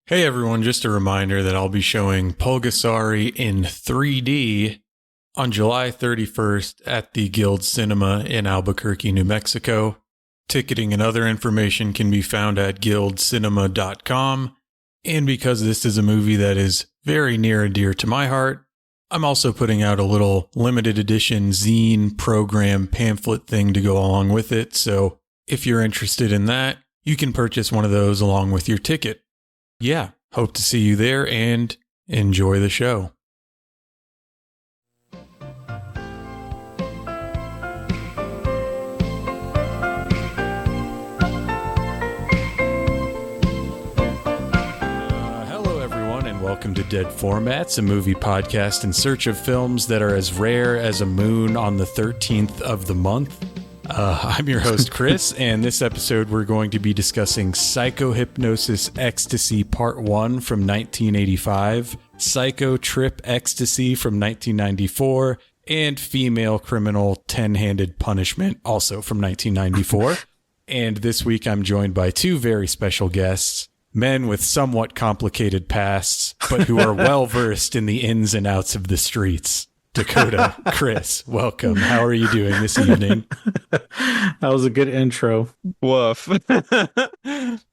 Hey everyone, just a reminder that I'll be showing Pulgasari in 3D on July 31st at the Guild Cinema in Albuquerque, New Mexico. Ticketing and other information can be found at guildcinema.com. And because this is a movie that is very near and dear to my heart, I'm also putting out a little limited edition zine program pamphlet thing to go along with it. So if you're interested in that, you can purchase one of those along with your ticket. Yeah, hope to see you there and enjoy the show. Hello, everyone, and welcome to Dead Formats, a movie podcast in search of films that are as rare as a moon on the 13th of the month. I'm your host, Chris, and this episode we're going to be discussing Psycho Hypnosis Ecstasy Part 1 from 1985, Psycho Trip Ecstasy from 1994, and Female Criminal 10-Handed Punishment, also from 1994. And this week I'm joined by two very special guests, men with somewhat complicated pasts, but who are well-versed in the ins and outs of the streets. Dakota, Chris, welcome. How are you doing this evening? That was a good intro. Woof.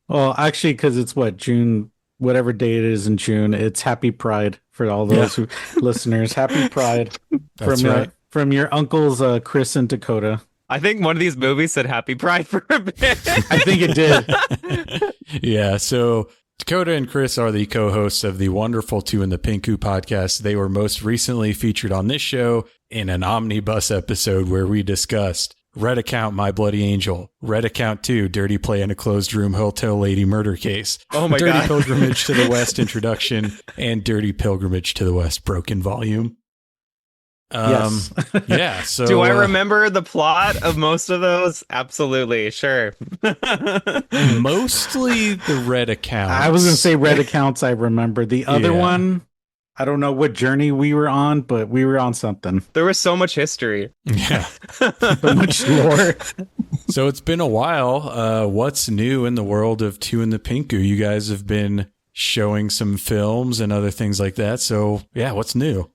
Well, actually, because it's June, whatever day it is in June, it's Happy Pride for all those listeners. Happy Pride from your uncles, Chris and Dakota. I think one of these movies said Happy Pride for a bit. I think it did. Yeah, so Dakota and Chris are the co-hosts of the wonderful Two in the Pinku podcast. They were most recently featured on this show in an omnibus episode where we discussed Red Account, My Bloody Angel, Red Account 2, Dirty Play in a Closed Room Hotel Lady Murder Case, Oh my Dirty God. Pilgrimage to the West Introduction, and Dirty Pilgrimage to the West Broken Volume. Yes. Yeah, so Do I remember the plot of most of those? Absolutely, sure. mostly the Red Account. I was going to say Red Accounts, I remember. The other Yeah. one, I don't know what journey we were on, but we were on something. There was so much history. Yeah. So much lore. So it's been a while. What's new in the world of Two in the Pinku? You guys have been showing some films and other things like that. So yeah, what's new?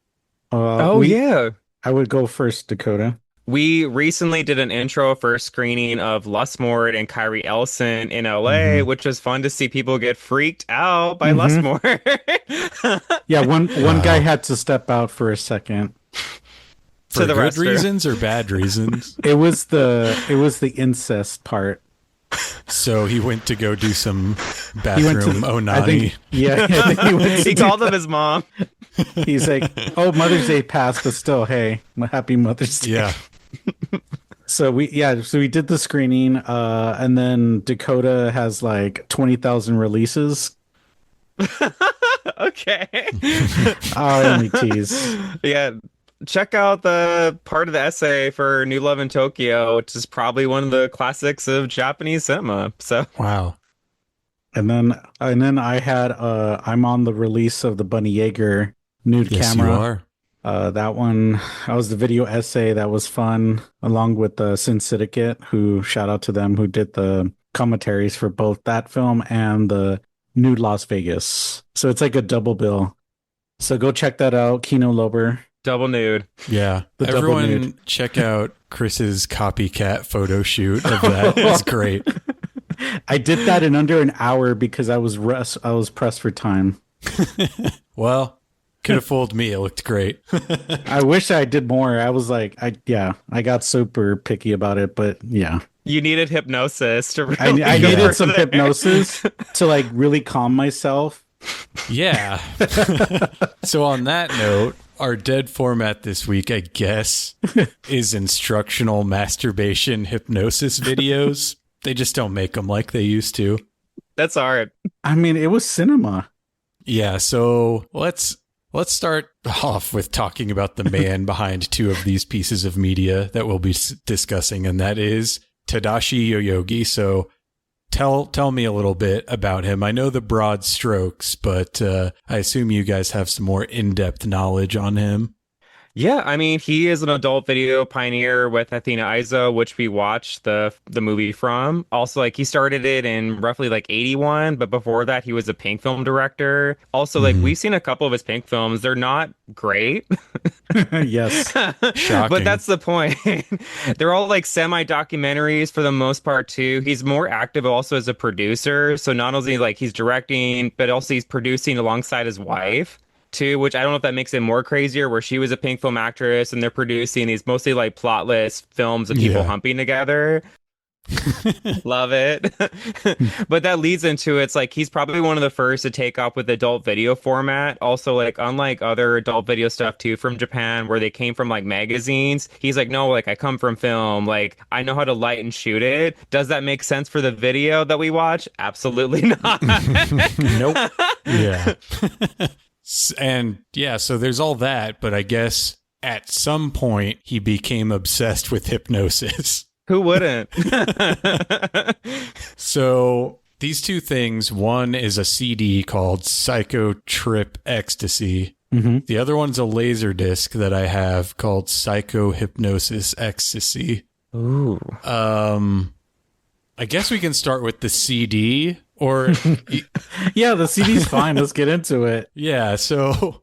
Yeah. I would go first, Dakota. We recently did an intro for a screening of Lustmord and Kyrie Ellison in LA, which was fun to see people get freaked out by Lustmord. Yeah, one guy had to step out for a second. For the good rest, reasons or bad reasons? It was the incest part. So he went to go do some He went to bathroom I onani. think, yeah, I think he went to He do called him his mom. He's like, oh, Mother's Day passed, but still, hey, happy Mother's Day. Yeah. So we did the screening, and then Dakota has like 20,000 releases. Okay. Oh, let me tease. Yeah. Check out the part of the essay for New Love in Tokyo, which is probably one of the classics of Japanese cinema. So Wow. And then I had I'm on the release of the Bunny Yeager nude Yes, camera. you are. That was the video essay that was fun, along with the Sin Syndicate, who shout out to them, who did the commentaries for both that film and the Nude Las Vegas. So it's like a double bill. So go check that out, Kino Lober. double nude. Yeah. The double Everyone nude. check out Chris's copycat photo shoot of that. It's great. I did that in under an hour because I was pressed for time. Well, could have fooled me. It looked great. I wish I did more. I was like, I got super picky about it, but yeah. You needed hypnosis to I really go needed some further. hypnosis to like really calm myself. Yeah. So on that note, our dead format this week, I guess, is instructional masturbation hypnosis videos. They just don't make them like they used to. That's hard. I mean, it was cinema. Yeah, so let's start off with talking about the man behind two of these pieces of media that we'll be discussing, and that is Tadashi Yoyogi. So tell me a little bit about him. I know the broad strokes, but I assume you guys have some more in-depth knowledge on him. Yeah, I mean, he is an adult video pioneer with Athena Izo, which we watched the movie from. Also, like he started it in roughly like 81, but before that he was a Pink film director. Also, like Hmm. we've seen a couple of his Pink films. They're not great, Yes. but Shocking. that's the point. They're all like semi-documentaries for the most part too. He's more active also as a producer, so not only like he's directing, but also he's producing alongside his wife too, which I don't know if that makes it more crazier, where she was a pink film actress and they're producing these mostly like plotless films of people Yeah. humping together. Love it. But that leads into it's like he's probably one of the first to take off with adult video format. Also, like unlike other adult video stuff too from Japan, where they came from like magazines, he's like, no, like I come from film. Like I know how to light and shoot it. Does that make sense for the video that we watch? Absolutely not. Nope. Yeah. And yeah, so there's all that, but I guess at some point he became obsessed with hypnosis. Who wouldn't? So these two things, one is a CD called Psycho Trip Ecstasy. Hmm. The other one's a laser disc that I have called Psycho Hypnosis Ecstasy. Ooh. I guess we can start with the CD or Yeah, the CD's fine. Let's get into it. yeah, so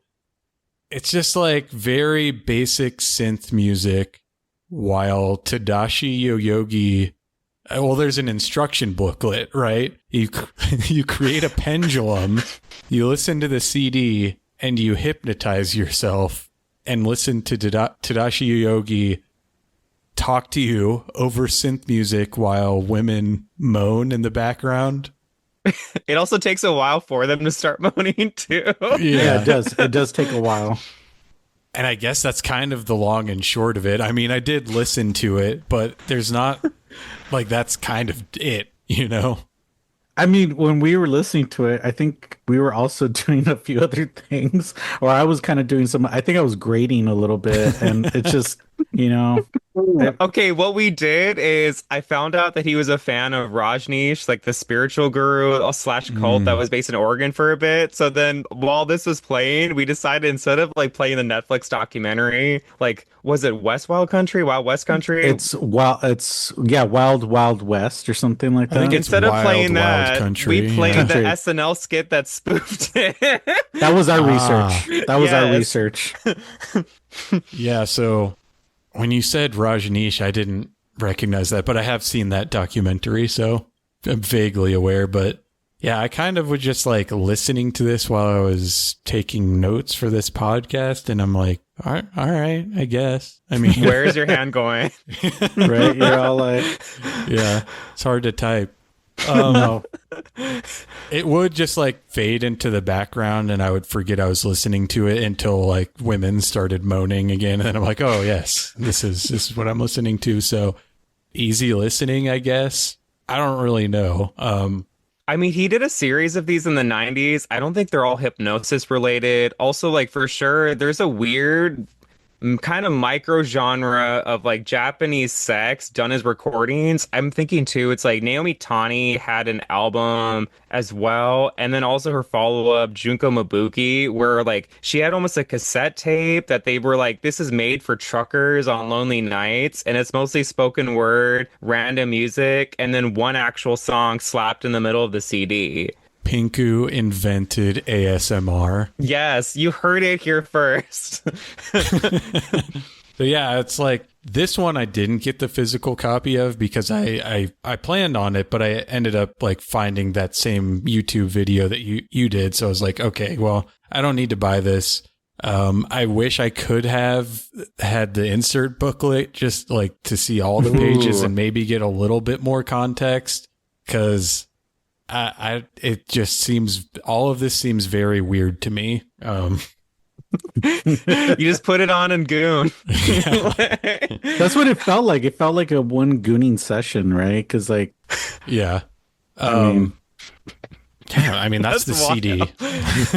it's just like very basic synth music while Tadashi Yoyogi, well, there's an instruction booklet, right? You you create a pendulum, you listen to the CD, and you hypnotize yourself and listen to Tadashi Yoyogi talk to you over synth music while women moan in the background. It also takes a while for them to start moaning too. Yeah, it does. It does take a while. And I guess that's kind of the long and short of it. I mean, I did listen to it, but there's not like that's kind of it, you know? I mean, when we were listening to it, I think we were also doing a few other things, or I was kind of doing some, I think I was grading a little bit, and it's just, you know, Okay, what we did is I found out that he was a fan of Rajneesh, like the spiritual guru slash cult that was based in Oregon for a bit. So then while this was playing, we decided instead of like playing the Netflix documentary, like was it West Wild Country, Wild West Country? Wild Wild West or something like I think that. it's Instead of Wild, playing Wild that, Country, we played yeah. the Country. SNL skit that spoofed it. That was our Ah. research. That was our Yes. research. Yeah, so when you said Rajneesh, I didn't recognize that, but I have seen that documentary, so I'm vaguely aware. But yeah, I kind of was just like listening to this while I was taking notes for this podcast, and I'm like, all right, I guess. I mean, Where is your hand going? Right? You're all like, yeah, it's hard to type. no. It would just like fade into the background and I would forget I was listening to it until like women started moaning again. And then I'm like, oh yes, this is what I'm listening to. So easy listening, I guess. I don't really know. I mean, he did a series of these in the 90s. I don't think they're all hypnosis related. Also, like for sure, there's a weird kind of micro genre of like Japanese sex done as recordings. I'm thinking too, it's like Naomi Tani had an album as well, and then also her follow-up Junko Mabuki, where like she had almost a cassette tape that they were like, this is made for truckers on lonely nights, and it's mostly spoken word, random music, and then one actual song slapped in the middle of the CD. Pinku invented ASMR. Yes, you heard it here first. So yeah, it's like this one I didn't get the physical copy of because I planned on it, but I ended up like finding that same YouTube video that you did. So I was like, okay, well, I don't need to buy this. I wish I could have had the insert booklet just like to see all the pages and maybe get a little bit more context, because it just seems, all of this seems very weird to me. You just put it on and goon. That's what it felt like. It felt like a one gooning session, right? Because like, Yeah. mean- Yeah, I mean, that's the That's CD.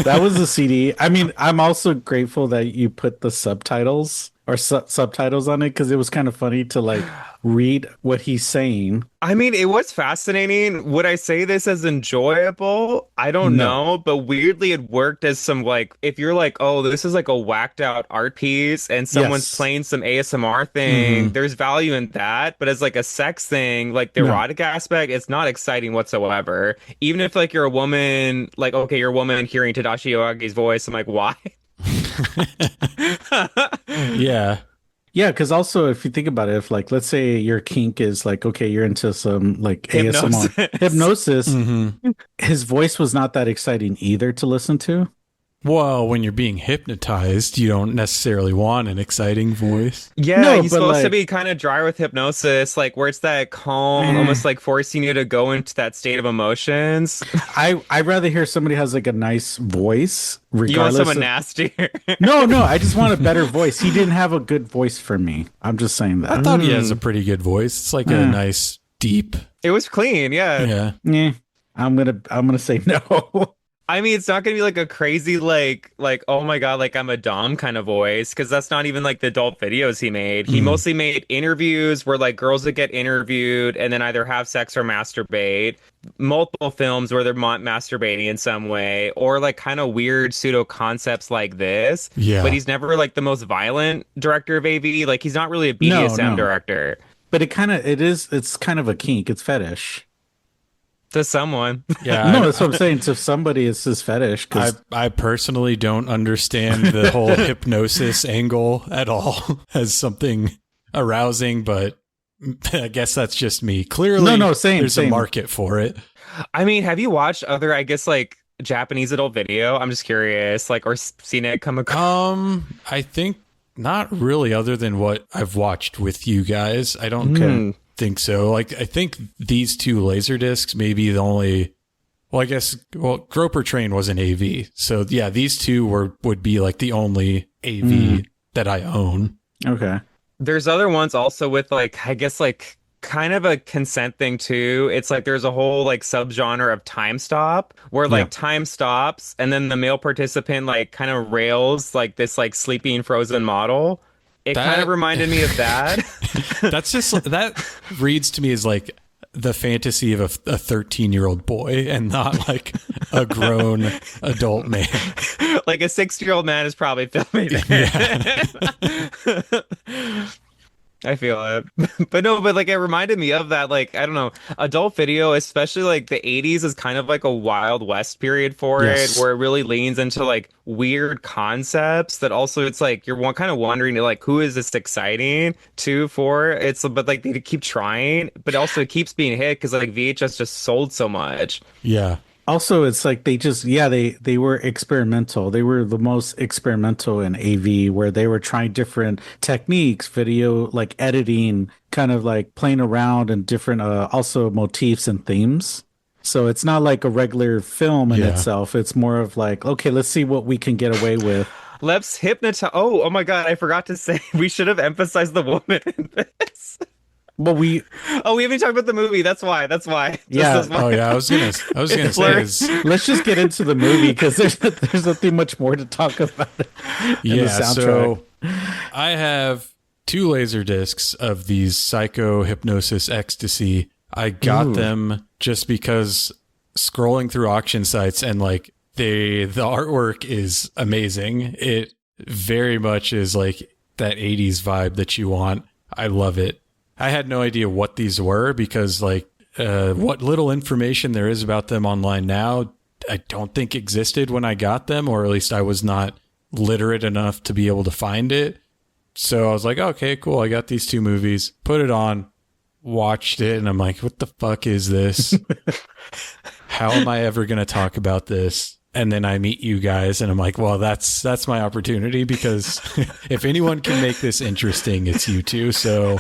that was the CD. I mean, I'm also grateful that you put the subtitles, or subtitles on it because it was kind of funny to like read what he's saying. I mean, it was fascinating. Would I say this as enjoyable? I don't No. know, but weirdly it worked as some like if you're like, oh, this is like a whacked out art piece and someone's Yes. playing some ASMR thing, Hmm. there's value in that. But as like a sex thing, like the No. erotic aspect, it's not exciting whatsoever. Even if like you're a woman, like okay, you're a woman hearing Tadashi Yoagi's voice, I'm like, why? Yeah. Yeah, because also if you think about it, if like let's say your kink is like okay, you're into some like ASMR Hypnosis. hypnosis, Hmm. his voice was not that exciting either to listen to. Well, when you're being hypnotized, you don't necessarily want an exciting voice. Yeah, No, he's but supposed to like, be kind of dry with hypnosis, like where it's that calm, eh, almost like forcing you to go into that state of emotions. I'd rather hear somebody has like a nice voice, You want regardless someone of. nastier. No, no, I just want a better voice. He didn't have a good voice for me. I'm just saying I that. thought he has a pretty good voice. It's like a Eh. nice, deep. It was clean, yeah. Yeah. Yeah, I'm gonna say no. I mean, it's not gonna be like a crazy like oh my God, like I'm a dom kind of voice, because that's not even like the adult videos he made. He Mhm. mostly made interviews where like girls would get interviewed and then either have sex or masturbate. Multiple films where they're masturbating in some way, or like kind of weird pseudo concepts like this. But Yeah. he's never like the most violent director of AV. Like he's not really a No, BDSM no. director But it's kind of a kink. It's fetish. to someone. No, Yeah. that's what I'm saying. To somebody, it's his fetish. I, Because I personally don't understand the whole hypnosis angle at all as something arousing, but I guess that's just me. Clearly, no, same, there's a same. market for it. I mean, have you watched other, I guess, like Japanese adult video? I'm just curious, like, or seen it come across. I think not really, other than what I've watched with you guys. I don't Okay. think so. Like, I think these two laser discs may be the only. Well, I guess. Well, Groper Train was an AV, so yeah, these two would be like the only AV that I own. Okay. There's other ones also with like, I guess, like kind of a consent thing too. It's like there's a whole like subgenre of time stop where Yeah. like time stops and then the male participant like kind of rails like this like sleeping frozen model. It kind That- of reminded me of that. That's just that reads to me as like the fantasy of a 13-year-old boy and not like a grown adult man. Like a 6-year-old man is probably filming it. I feel it. But no, but like it reminded me of that, like, I don't know, adult video, especially like the 80s is kind of like a Wild West period for Yes. it, where it really leans into like weird concepts that also it's like you're kind of wondering like who is this exciting to for it's but like they keep trying, but also it keeps being hit because like VHS just sold so much. Yeah. Also, it's like they were experimental. They were the most experimental in AV, where they were trying different techniques, video like editing, kind of like playing around and different also motifs and themes. So it's not like a regular film in Yeah. itself. It's more of like, okay, let's see what we can get away with. Let's hypnotize. Oh my God, I forgot to say we should have emphasized the woman in this. But we, Oh, we haven't talked about the movie. That's why. That's why. Yeah. That's why. Oh yeah, I was gonna say blurry. let's just get into the movie because there's nothing much more to talk about. In the yeah. soundtrack. So I have 2 laser discs of these Psycho Hypnosis Ecstasy. I got Ooh. them just because scrolling through auction sites and like the artwork is amazing. It very much is like that 80s vibe that you want. I love it. I had no idea what these were because like what little information there is about them online now, I don't think existed when I got them, or at least I was not literate enough to be able to find it. So I was like, okay, cool. I got these 2 movies, put it on, watched it, and I'm like, what the fuck is this? How am I ever going to talk about this? And then I meet you guys and I'm like, well, that's my opportunity because if anyone can make this interesting, it's you two. So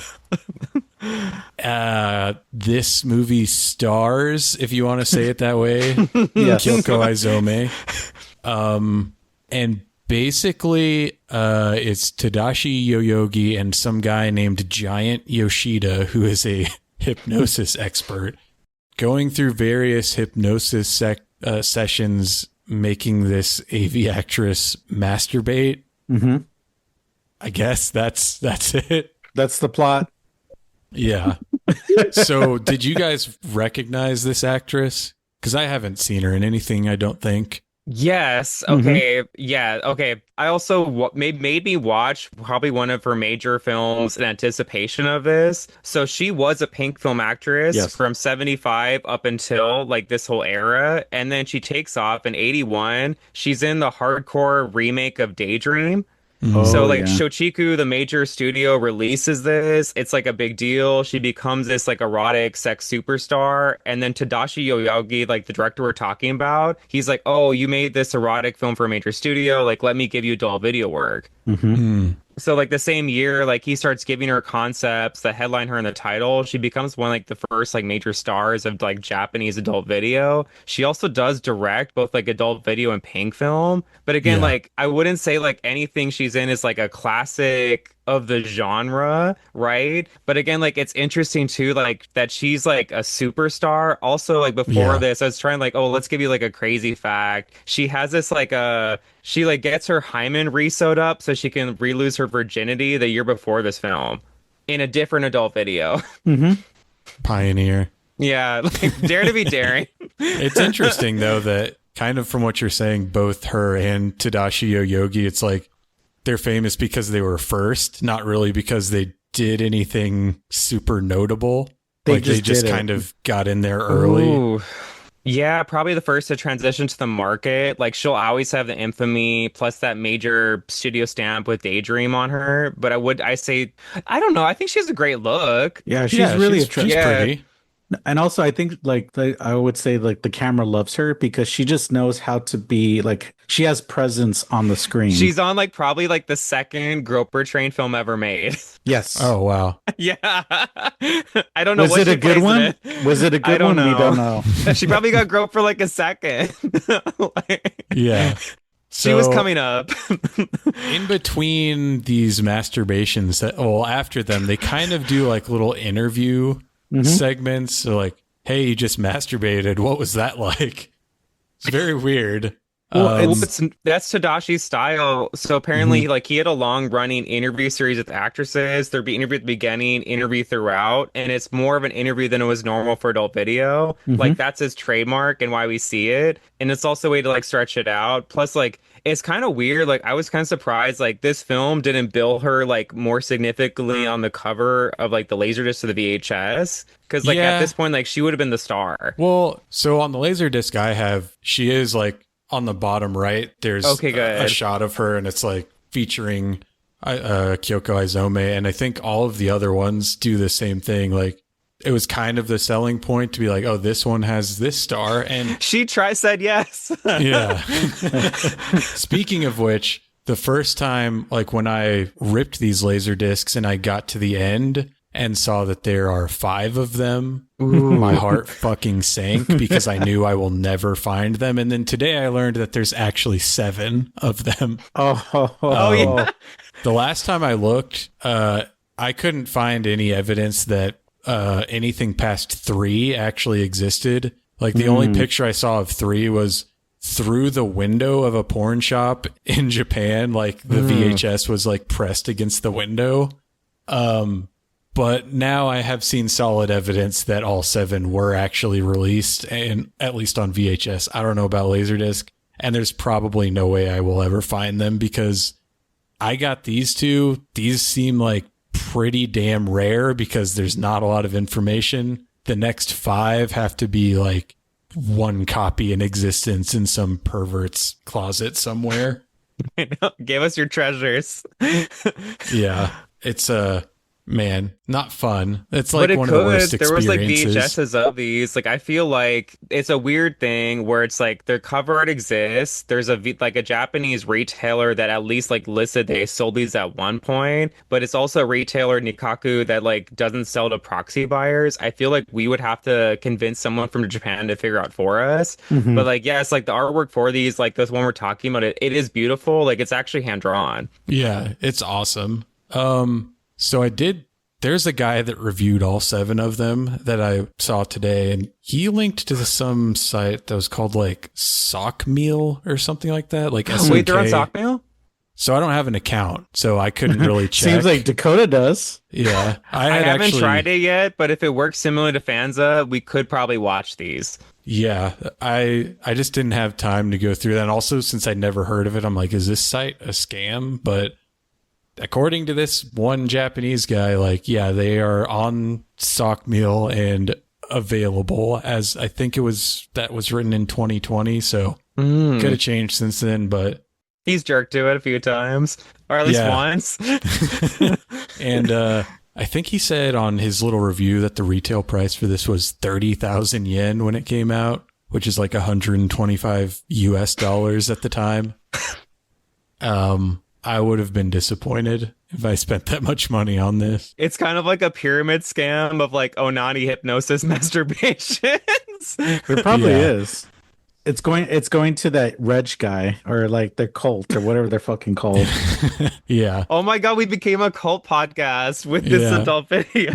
this movie stars, if you want to say it that way, Yes. Kyoko Izome. And basically, it's Tadashi Yoyogi and some guy named Giant Yoshida, who is a hypnosis expert, going through various hypnosis sessions, making this AV actress masturbate. Mm-hmm. I guess that's it. That's the plot. Yeah. So did you guys recognize this actress? Because I haven't seen her in anything, I don't think. Yes. Okay. Yeah. Okay. I also made me watch probably one of her major films in anticipation of this. So she was a pink film actress Yes. from 75 up until like this whole era. And then she takes off in 81. She's in the hardcore remake of Daydream. So like yeah. Shochiku, the major studio, releases this. It's like a big deal. She becomes this like erotic sex superstar. And then Tadashi Yoyagi, like the director we're talking about, he's like, "Oh, you made this erotic film for a major studio. Like, let me give you adult video work." So like the same year, like he starts giving her concepts that headline her in the title. She becomes one like the first like major stars of like Japanese adult video. She also does direct both like adult video and pink film. But again, Yeah. like I wouldn't say like anything she's in is like a classic of the genre, right? But again, like it's interesting too, like that she's like a superstar. Also, like before Yeah. this, I was trying like, oh, let's give you like a crazy fact. She has this like she like gets her hymen re-sewed up so she can re-lose her virginity the year before this film in a different adult video. Pioneer. Yeah, like dare to be daring. It's interesting, though, that kind of from what you're saying, both her and Tadashi Yoyogi, it's like they're famous because they were first, not really because they did anything super notable. They just did it. kind of got in there early. Ooh. Yeah, probably the first to transition to the market. Like she'll always have the infamy plus that major studio stamp with Daydream on her. But I say, I don't know. I think she has a great look. Yeah, she's Yeah, really she's attractive. pretty. And also, I think like I would say like the camera loves her because she just knows how to be like she has presence on the screen. She's on like probably like the second Groper Train film ever made. yes. Oh, wow. Yeah. I don't know was what it she a good plays in one? it. Was it a I good don't one? We know. don't know. She probably got groped for like a second. Like, Yeah. she was coming up. In between these masturbations, after them, they kind of do like little interview segments. So like, hey, you just masturbated. What was that like? It's very weird. Well, that's Tadashi's style. So apparently, like he had a long-running interview series with actresses. There'd be interview at the beginning, interview throughout, and it's more of an interview than it was normal for adult video. Like that's his trademark and why we see it. And it's also a way to like stretch it out. Plus, like it's kind of weird. Like I was kind of surprised. Like this film didn't bill her like more significantly on the cover of like the Laserdisc or the VHS. Because like at this point, like she would have been the star. Well, so on the Laserdisc she is like on the bottom right, there's a shot of her and it's like featuring Kyoko Izome. And I think all of the other ones do the same thing. Like it was kind of the selling point to be like, oh, this one has this star. And she said yes. Yeah. Speaking of which, the first time, like when I ripped these laser discs and I got to the end and saw that there are 5 of them, my heart fucking sank because I knew I will never find them. And then today I learned that there's actually 7 of them. Yeah. The last time I looked, I couldn't find any evidence that anything past 3 actually existed. Like the only picture I saw of 3 was through the window of a porn shop in Japan. Like the VHS was like pressed against the window. But now I have seen solid evidence that all 7 were actually released, and at least on VHS. I don't know about Laserdisc, and there's probably no way I will ever find them because I got these 2. These seem like pretty damn rare because there's not a lot of information. The next 5 have to be like 1 copy in existence in some pervert's closet somewhere. Give us your treasures. Yeah, it's man, not fun. It's like one of the worst There was like experiences. VHSs of these. Like I feel like it's a weird thing where it's like their cover art exists. There's like a Japanese retailer that at least like listed they sold these at one point, but it's also a retailer Nikaku that like doesn't sell to proxy buyers. I feel like we would have to convince someone from Japan to figure out for us. But like yeah, it's like the artwork for these, like this one we're talking about, it is beautiful. Like it's actually hand drawn. Yeah, it's awesome. So there's a guy that reviewed all 7 of them that I saw today, and he linked to some site that was called like Sock Meal or something like that. Like Wait, they're on SOK. Sockmail? So I don't have an account, so I couldn't really check. Seems like Dakota does. Yeah. I haven't tried it yet, but if it works similar to Fanza, we could probably watch these. Yeah, I just didn't have time to go through that. And also, since I'd never heard of it, I'm like, is this site a scam? But according to this one Japanese guy, like, yeah, they are on stock meal and available, as I think that was written in 2020. So could have changed since then, but he's jerked to it a few times, or at least once. And I think he said on his little review that the retail price for this was 30,000 yen when it came out, which is like 125 US dollars at the time. I would have been disappointed if I spent that much money on this. It's kind of like a pyramid scam of like Onani, hypnosis, masturbations. There probably is. It's going to that Reg guy or like their cult or whatever they're fucking called. Yeah. Oh my God, we became a cult podcast with this adult video.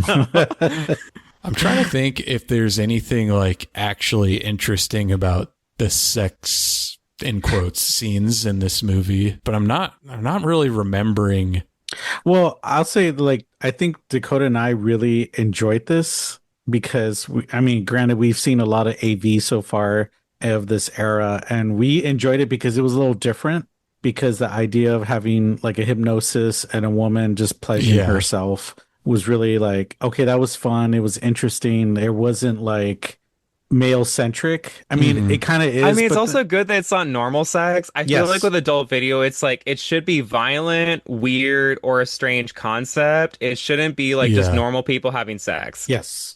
I'm trying to think if there's anything like actually interesting about the sex in quotes scenes in this movie, but I'm not really remembering. Well, I'll say like I think Dakota and I really enjoyed this because granted we've seen a lot of AV so far of this era, and we enjoyed it because it was a little different, because the idea of having like a hypnosis and a woman just pleasuring herself was really like, okay, that was fun. It was interesting. There wasn't like male centric. I mean, it kind of is. I mean, it's also good that it's not normal sex. I feel like with adult video, it's like it should be violent, weird, or a strange concept. It shouldn't be like just normal people having sex. Yes.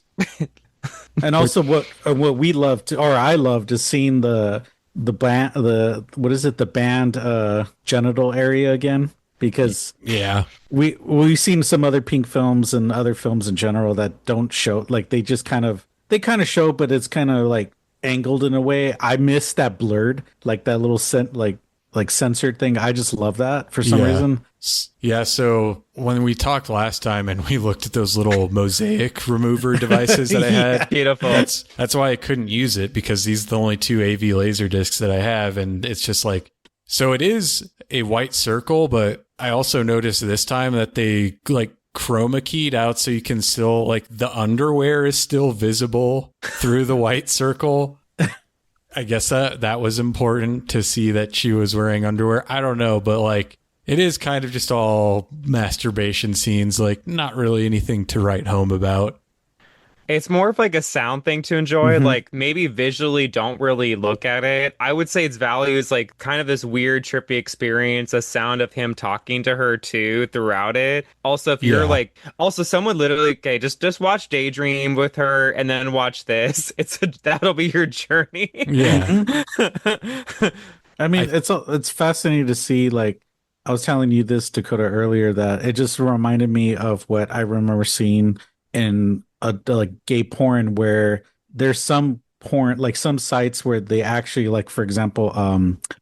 And also what we loved, or I loved, is seeing the band, the band genital area again, because we've seen some other Pink films and other films in general that don't show, like they kind of show, but it's kind of like angled in a way. I miss that blurred, like that little like censored thing. I just love that for some reason. Yeah, so when we talked last time and we looked at those little mosaic remover devices that I had, beautiful. That's why I couldn't use it, because these are the only two AV laser discs that I have, and it's just like, so it is a white circle, but I also noticed this time that they like chroma keyed out so you can still, like, the underwear is still visible through the white circle. I guess that was important to see that she was wearing underwear. I don't know, but like it is kind of just all masturbation scenes, like not really anything to write home about. It's more of like a sound thing to enjoy. Like maybe visually don't really look at it. I would say its value is like kind of this weird trippy experience, a sound of him talking to her too throughout it. Also, if you're also someone literally, okay, just watch Daydream with her and then watch this. That'll be your journey. Yeah. I mean, it's fascinating to see, like, I was telling you this, Dakota, earlier, that it just reminded me of what I remember seeing in like gay porn, where there's some porn, like some sites where they actually, like, for example,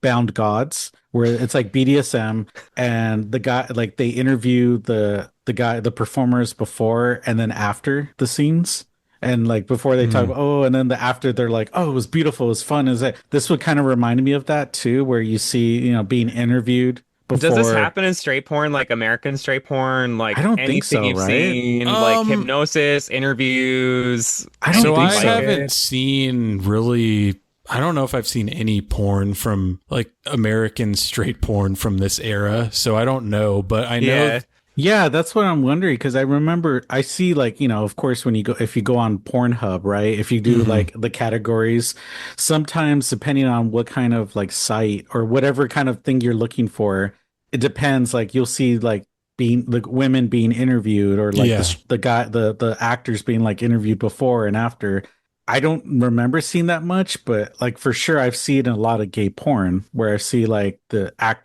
Bound Gods, where it's like BDSM, and the guy, like, they interview the performers before and then after the scenes. And like before they talk about, and then after they're like, oh, it was beautiful, it was fun. Is that this would kind of remind me of that too, where you see, being interviewed before. Does this happen in straight porn, like American straight porn? Like, I don't anything think so, you've right? seen, like Hypnosis, interviews. I don't think I so. haven't seen really. I don't know if I've seen any porn from like American straight porn from this era, so I don't know. But I know. Yeah, that's what I'm wondering, because I remember I see, like, of course, if you go on Pornhub, right? If you do like the categories, sometimes depending on what kind of like site or whatever kind of thing you're looking for, it depends. Like you'll see like being the women being interviewed, or like the actors being like interviewed before and after. I don't remember seeing that much, but like for sure I've seen a lot of gay porn where I see like I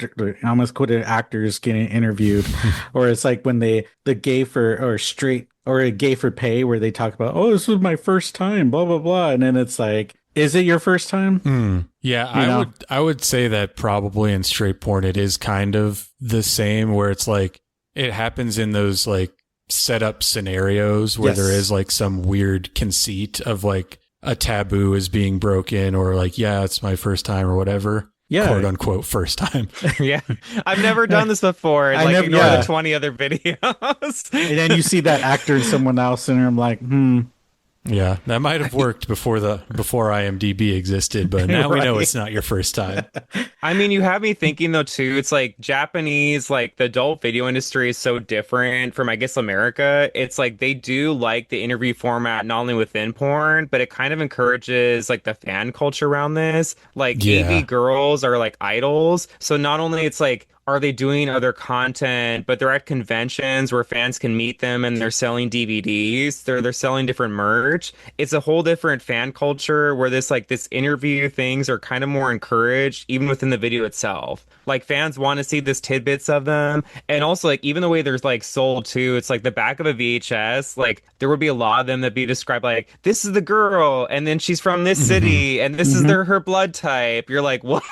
almost quote it, actors getting interviewed, or it's like when the gay for or straight or a gay for pay, where they talk about, oh, this was my first time, blah blah blah, and then it's like, is it your first time? Yeah, I would say that probably in straight porn it is kind of the same, where it's like it happens in those like set up scenarios where there is like some weird conceit of like a taboo is being broken, or like, yeah, it's my first time or whatever. Yeah. quote unquote first time. Yeah. I've never done this before. I Like never- ignore yeah. the 20 other videos. And then you see that actor and someone else, and I'm like, Yeah, that might have worked before IMDb existed, but now we know Right. it's not your first time. I mean, you have me thinking though too. It's like Japanese, like the adult video industry is so different from, I guess, America. It's like they do like the interview format not only within porn, but it kind of encourages like the fan culture around this. Like Yeah. AV girls are like idols, so not only it's like are they doing other content, but they're at conventions where fans can meet them and they're selling DVDs. They're selling different merch. It's a whole different fan culture where this interview things are kind of more encouraged even within the video itself. Like fans want to see this tidbits of them. And also like even the way there's like sold too, it's like the back of a VHS, like there would be a lot of them that be described like this is the girl and then she's from this city and this is her blood type. You're like, what?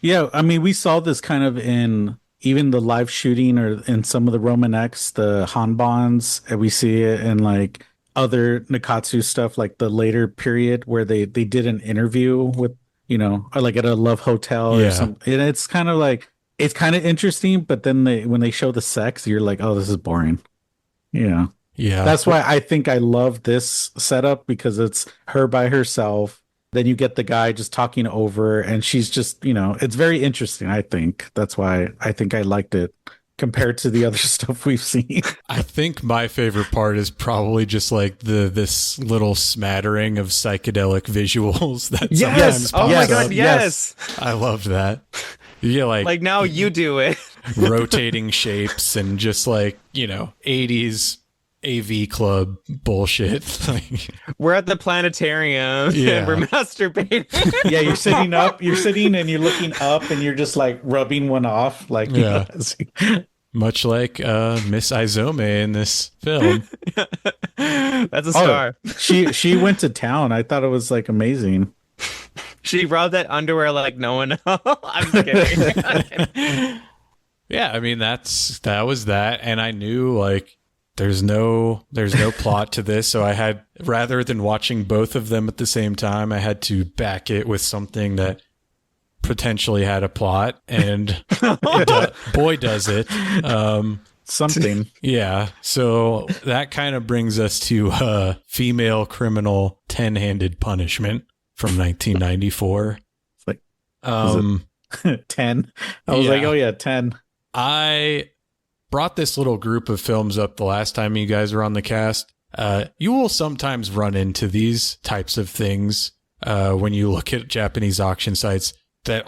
yeah. I mean, we saw this kind of in even the live shooting or in some of the Roman X, the Hanbons, and we see it in like other Nikatsu stuff, like the later period where they did an interview with, or like at a love hotel or Yeah. something. And it's kind of like, it's kind of interesting, but then when they show the sex, you're like, oh, this is boring. Yeah. Yeah. That's why I think I love this setup, because it's her by herself. Then you get the guy just talking over, and she's just, it's very interesting. I think that's why I think I liked it compared to the other stuff we've seen. I think my favorite part is probably just like this little smattering of psychedelic visuals that Yes. sometimes Oh my pops God. up. Yes. I loved that. You get Like now you do it. rotating shapes and just like, 80s AV club bullshit. Like, We're at the planetarium Yeah. and we're masturbating. Yeah, you're sitting and you're looking up and you're just like rubbing one off. Like, Yeah. much like Miss Izome in this film. That's a star. she went to town. I thought it was like amazing. She rubbed that underwear like no one else. I'm just kidding. Yeah, I mean that was that, and I knew like there's no plot to this, so I had, rather than watching both of them at the same time, I had to back it with something that potentially had a plot, and boy does it. Something. Yeah, so that kind of brings us to female criminal 10-handed punishment from 1994. It's like, 10. I was Yeah. like, oh yeah, 10. I brought this little group of films up the last time you guys were on the cast. You will sometimes run into these types of things when you look at Japanese auction sites that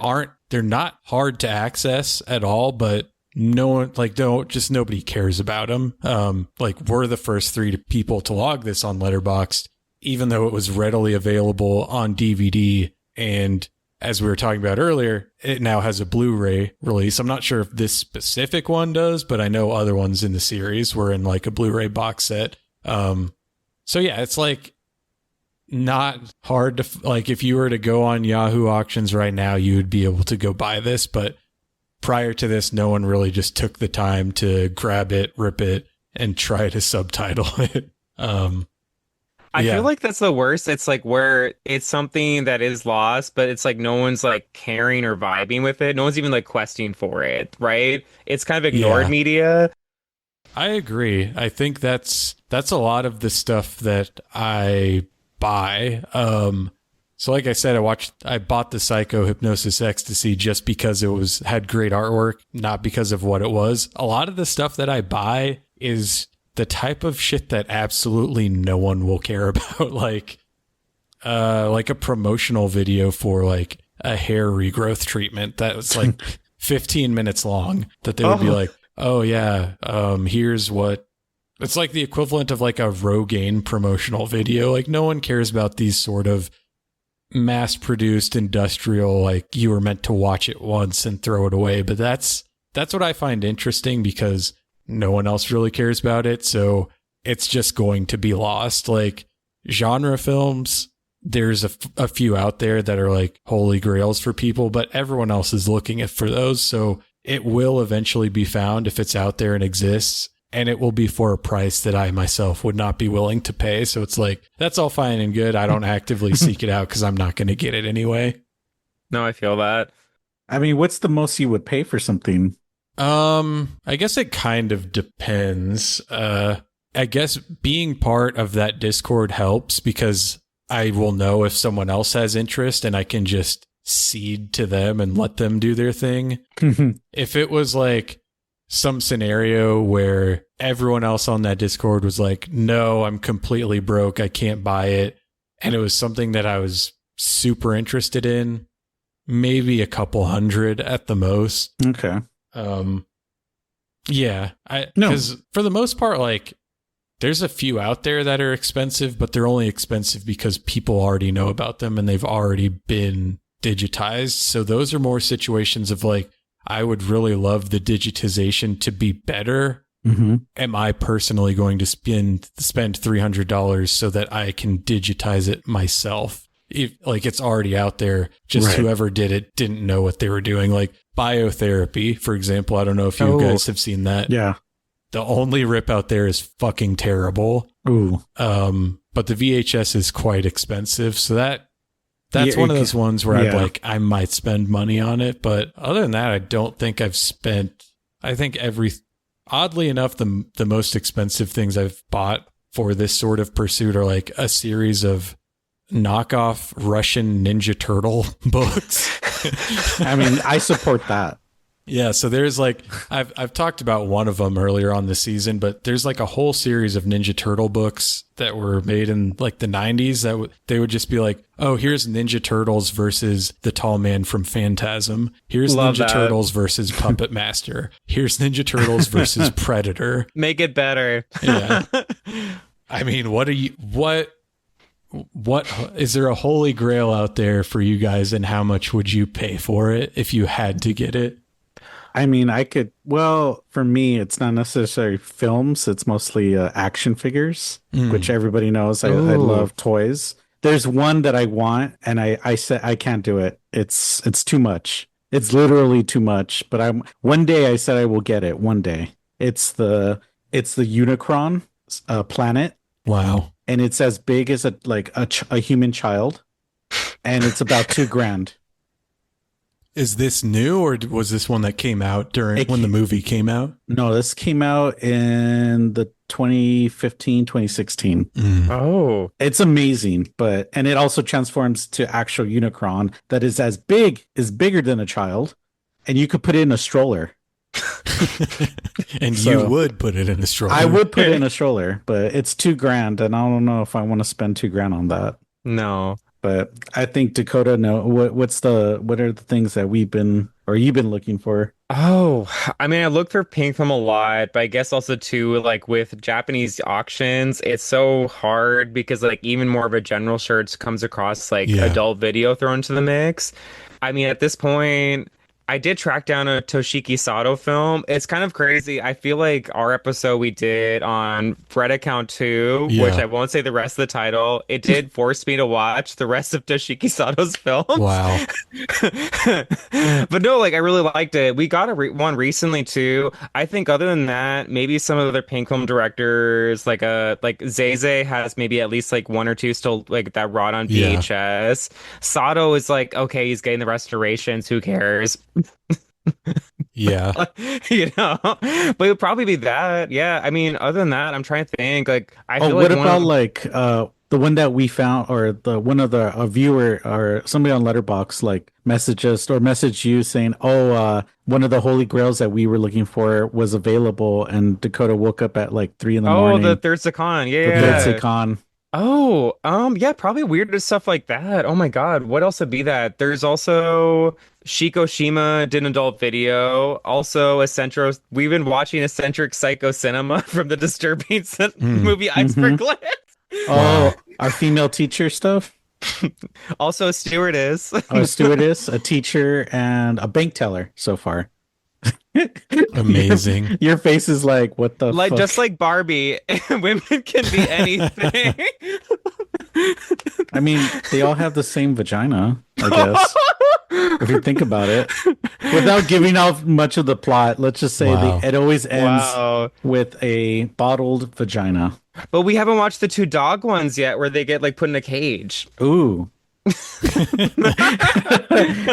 they're not hard to access at all, but nobody cares about them. Like we're the first 3 people to log this on Letterboxd, even though it was readily available on DVD. And as we were talking about earlier, it now has a Blu-ray release. I'm not sure if this specific one does, but I know other ones in the series were in like a Blu-ray box set. So yeah, it's like not hard to, like if you were to go on Yahoo auctions right now, you would be able to go buy this. But prior to this, no one really just took the time to grab it, rip it, and try to subtitle it. I feel like that's the worst. It's like where it's something that is lost, but it's like no one's like caring or vibing with it. No one's even like questing for it, right? It's kind of ignored Yeah. media. I agree. I think that's a lot of the stuff that I buy. So like I said, I bought the Psycho Hypnosis Ecstasy just because it had great artwork, not because of what it was. A lot of the stuff that I buy is the type of shit that absolutely no one will care about, like a promotional video for like a hair regrowth treatment that was like 15 minutes long, that they would be like, oh yeah, here's what it's like, the equivalent of like a Rogaine promotional video. Like no one cares about these sort of mass-produced industrial, like you were meant to watch it once and throw it away. But that's what I find interesting, because no one else really cares about it, so it's just going to be lost. Like genre films, there's a few out there that are like holy grails for people, but everyone else is looking for those, so it will eventually be found if it's out there and exists, and it will be for a price that I myself would not be willing to pay. So it's like, that's all fine and good. I don't actively seek it out because I'm not going to get it anyway. No, I feel that. I mean, what's the most you would pay for something? I guess it kind of depends. I guess being part of that Discord helps because I will know if someone else has interest and I can just cede to them and let them do their thing. If it was like some scenario where everyone else on that Discord was like, no, I'm completely broke, I can't buy it, and it was something that I was super interested in, maybe a couple hundred at the most. Okay. Yeah, because for the most part, like, there's a few out there that are expensive, but they're only expensive because people already know about them and they've already been digitized. So those are more situations of like, I would really love the digitization to be better. Mm-hmm. Am I personally going to spend $300 so that I can digitize it myself? If, like, it's already out there, just Right. Whoever did it didn't know what they were doing. Like biotherapy, for example. I don't know if you guys have seen that. Yeah. The only rip out there is fucking terrible. Ooh. But the VHS is quite expensive. So that's one of those ones where I might spend money on it. But other than that, I don't think I've spent, I think oddly enough, the most expensive things I've bought for this sort of pursuit are like a series of knockoff Russian Ninja Turtle books. I mean, I support that. Yeah, so there's like I've talked about one of them earlier on the season, but there's like a whole series of Ninja Turtle books that were made in like the 90s that they would just be like, "Oh, here's Ninja Turtles versus the Tall Man from Phantasm. Here's Ninja Turtles versus Puppet Master. Here's Ninja Turtles versus Predator." Make it better. Yeah. I mean, what is there a holy grail out there for you guys, and how much would you pay for it if you had to get it? I mean, for me, it's not necessarily films. It's mostly action figures, which everybody knows. I love toys. There's one that I want, and I said I can't do it. It's too much. It's literally too much. But one day I said I will get it. One day. It's the Unicron planet. Wow. And it's as big as a human child, and it's about $2,000. Is this new, or was this one that came out when the movie came out? No, this came out in the 2015, 2016. Oh. It's amazing, and it also transforms to actual Unicron that is bigger than a child, and you could put it in a stroller. And you would put it in a stroller. I would put it in a stroller, but it's $2,000, and I don't know if I want to spend $2,000 on that. No. But I think Dakota, what are the things that you've been looking for? Oh, I mean, I look for pink film a lot, but I guess also too, like with Japanese auctions, it's so hard because like even more of a general search comes across like adult video thrown into the mix. I mean, at this point, I did track down a Toshiki Sato film. It's kind of crazy. I feel like our episode we did on Fred Account 2, which I won't say the rest of the title, it did force me to watch the rest of Toshiki Sato's films. Wow. But no, like I really liked it. We got one recently too. I think other than that, maybe some of the other pink film directors, like Zeze has maybe at least like one or two still like that rod on VHS. Sato is like, okay, he's getting the restorations. Who cares? Yeah. But it would probably be that. Yeah. I mean, other than that, I'm trying to think. Like, I feel what like about the one that we found, or the one of a viewer or somebody on Letterboxd like messaged you saying, one of the holy grails that we were looking for was available, and Dakota woke up at like 3 a.m. Oh, the third Sakon. Yeah. The third Sakon. Oh, yeah, probably weird stuff like that. Oh my God, what else would be that? There's also Shikoshima did an adult video. Also, we've been watching Eccentric Psycho Cinema from the disturbing movie Iceberg Glitch. Oh, our female teacher stuff. Also, a stewardess. A stewardess, a teacher, and a bank teller so far. Amazing. Your face is like, what the fuck? Just like Barbie, women can be anything. I mean, they all have the same vagina, I guess. If you think about it. Without giving out much of the plot, let's just say it always ends with a bottled vagina. But we haven't watched the two dog ones yet where they get like put in a cage. Ooh.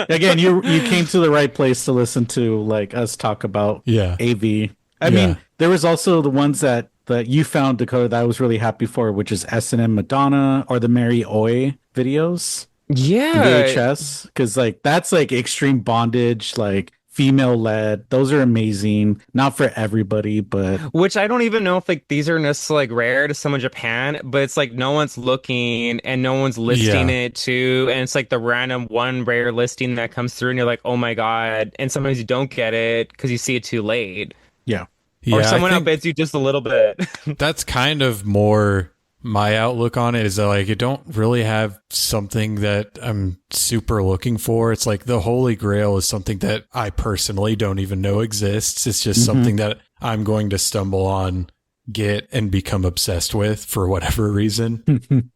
Again, you came to the right place to listen to like us talk about Yeah. AV. I Yeah. mean, there was also the ones that you found, Dakota, that I was really happy for, which is S&M Madonna or the Mary Oi videos in Yeah, VHS, because like that's like extreme bondage, like female led. Those are amazing. Not for everybody, but which I don't even know if like these are necessarily like rare to some in Japan, but it's like no one's looking and no one's listing Yeah. it too, and it's like the random one rare listing that comes through, and you're like, oh my God, and sometimes you don't get it because you see it too late, yeah. or Yeah, I someone think outbids you just a little bit. that's kind of more my outlook on it is that like it don't really have something that I'm super looking for. It's like the Holy Grail is something that I personally don't even know exists. It's just something that I'm going to stumble on, get, and become obsessed with for whatever reason.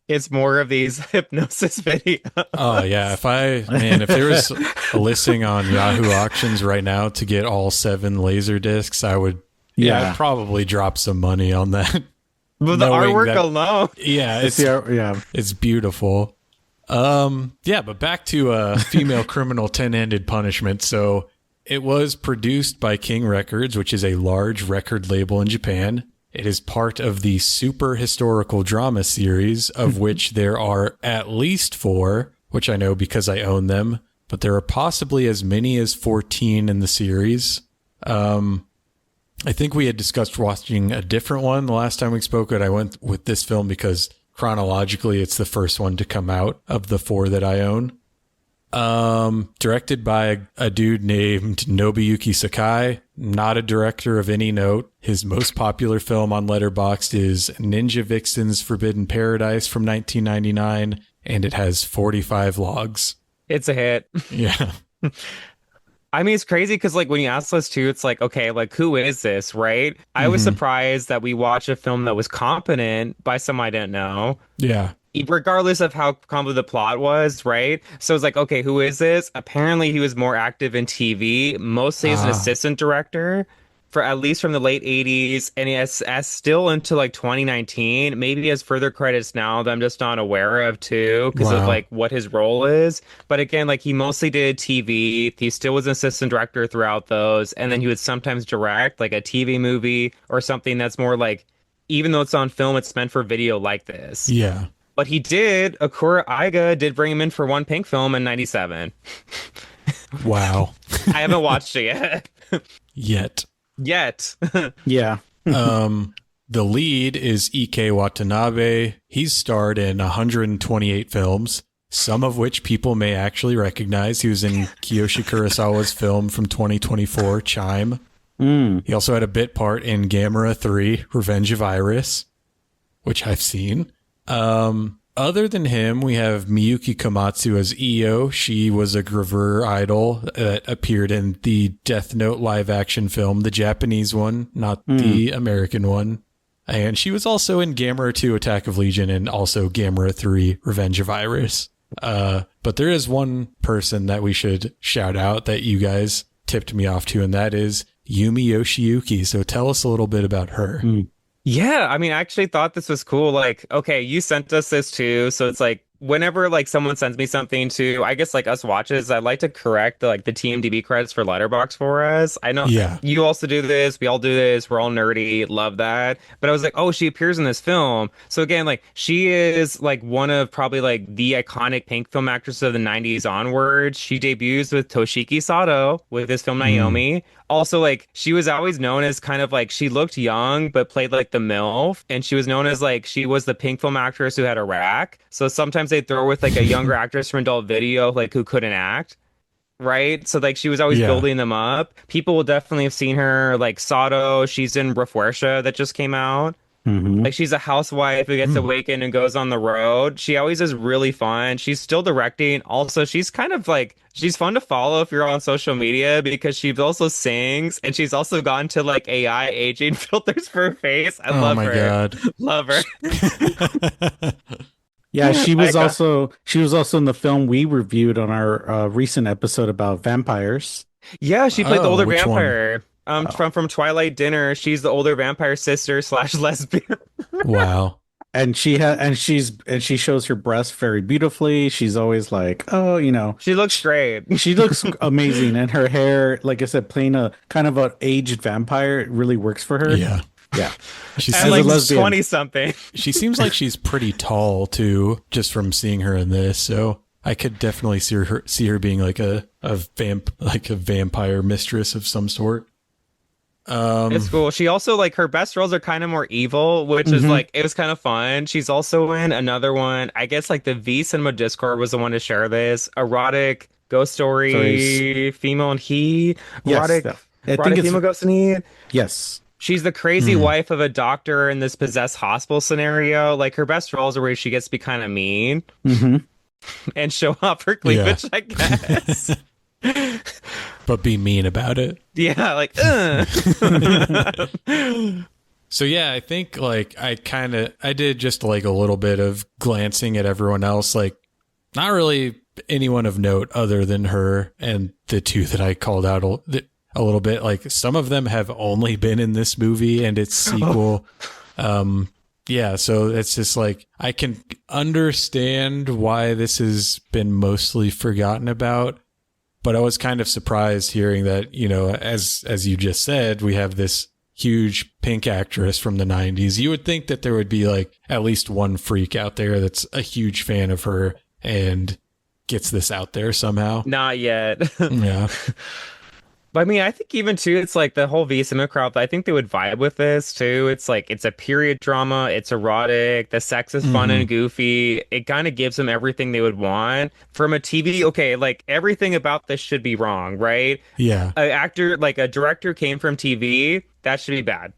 It's more of these hypnosis videos. Oh yeah, if there was a listing on Yahoo Auctions right now to get all 7 laser discs, I would I'd probably drop some money on that. But the knowing artwork that- alone. Yeah, Yeah. it's beautiful. But back to female criminal 10-ended punishment. So it was produced by King Records, which is a large record label in Japan. It is part of the Super Historical Drama series, of which there are at least 4, which I know because I own them, but there are possibly as many as 14 in the series. I think we had discussed watching a different one the last time we spoke, but I went with this film because chronologically it's the first one to come out of the 4 that I own. Directed by a dude named Nobuyuki Sakai, not a director of any note. His most popular film on Letterboxd is Ninja Vixen's Forbidden Paradise from 1999, and it has 45 logs. It's a hit. Yeah. I mean, it's crazy because, like, when you ask us too, it's like, okay, like, who is this, right? I was surprised that we watched a film that was competent by someone I didn't know, Yeah. regardless of how convoluted the plot was, right? So it's like, okay, who is this? Apparently, he was more active in TV, mostly as an assistant director for at least from the late 80s, and as still into like 2019. Maybe he has further credits now that I'm just not aware of too, because of Wow. like what his role is. But again, like he mostly did TV. He still was an assistant director throughout those, and then he would sometimes direct like a TV movie or something that's more like, even though it's on film, it's meant for video like this. Yeah. But he did, Akira Aiga did bring him in for one Pink film in 97. Wow. I haven't watched it yet. Yet. Yeah. The lead is Ike Watanabe. He's starred in 128 films, some of which people may actually recognize. He was in Kiyoshi Kurosawa's film from 2024, Chime. He also had a bit part in Gamera 3, Revenge of Iris, which I've seen. Other than him, we have Miyuki Komatsu as Io. She was a gravure idol that appeared in the Death Note live action film, the Japanese one, not the American one. And she was also in Gamera 2 Attack of Legion and also Gamera 3 Revenge of Iris. But there is one person that we should shout out that you guys tipped me off to, and that is Yumi Yoshiyuki. So tell us a little bit about her. Yeah, I mean, I actually thought this was cool. Like, okay, you sent us this too, so it's like whenever like someone sends me something to, I guess like us watches, I like to correct the TMDB credits for Letterboxd for us. I know you also do this, we all do this, we're all nerdy, love that. But I was like, oh, she appears in this film. So again, like she is like one of probably like the iconic Pink film actresses of the 90s onwards. She debuts with Toshiki Sato with his film Naomi. Also, like, she was always known as kind of like, she looked young, but played like the MILF. And she was known as like, she was the Pink film actress who had a rack. So sometimes they throw with like a younger actress from adult video, like who couldn't act. Right. So like, she was always building them up. People will definitely have seen her, like Sato. She's in Refuerza that just came out. Like she's a housewife who gets awakened and goes on the road. She always is really fun. She's still directing. Also, she's kind of like, she's fun to follow if you're on social media because she also sings and she's also gone to like AI aging filters for her face. I love her. God. Love her. Yeah, she was also in the film we reviewed on our recent episode about vampires. Yeah, she played the older which one? vampire. From Twilight Dinner. She's the older vampire sister / lesbian. Wow. and she shows her breast very beautifully. She's always like, oh, She looks great. she looks amazing, and her hair, like I said, playing a kind of an aged vampire, it really works for her. Yeah. Yeah. She's At like 20 something. She seems like she's pretty tall too, just from seeing her in this. So I could definitely see her being like a vampire mistress of some sort. It's cool. She also, like, her best roles are kind of more evil, which is like, it was kind of fun. She's also in another one. I guess like the V Cinema Discord was the one to share this. Erotic ghost story, female and he. Erotic, Yes, I erotic think it's female ghost and he. yes. She's the crazy wife of a doctor in this possessed hospital scenario. Like, her best roles are where she gets to be kind of mean and show off her cleavage, I guess. But be mean about it. Yeah, like, So yeah, I think like I did just like a little bit of glancing at everyone else, like not really anyone of note other than her and the two that I called out a little bit. Like some of them have only been in this movie and its sequel. Yeah, so it's just like I can understand why this has been mostly forgotten about. But I was kind of surprised hearing that, as you just said, we have this huge Pink actress from the 90s. You would think that there would be like at least one freak out there that's a huge fan of her and gets this out there somehow. not yet. Yeah. But I mean, I think even too, it's like the whole V Cinema crowd, I think they would vibe with this too. It's like, it's a period drama, it's erotic, the sex is fun and goofy. It kind of gives them everything they would want from a TV. Okay, like everything about this should be wrong, right? Yeah. A director came from TV, that should be bad.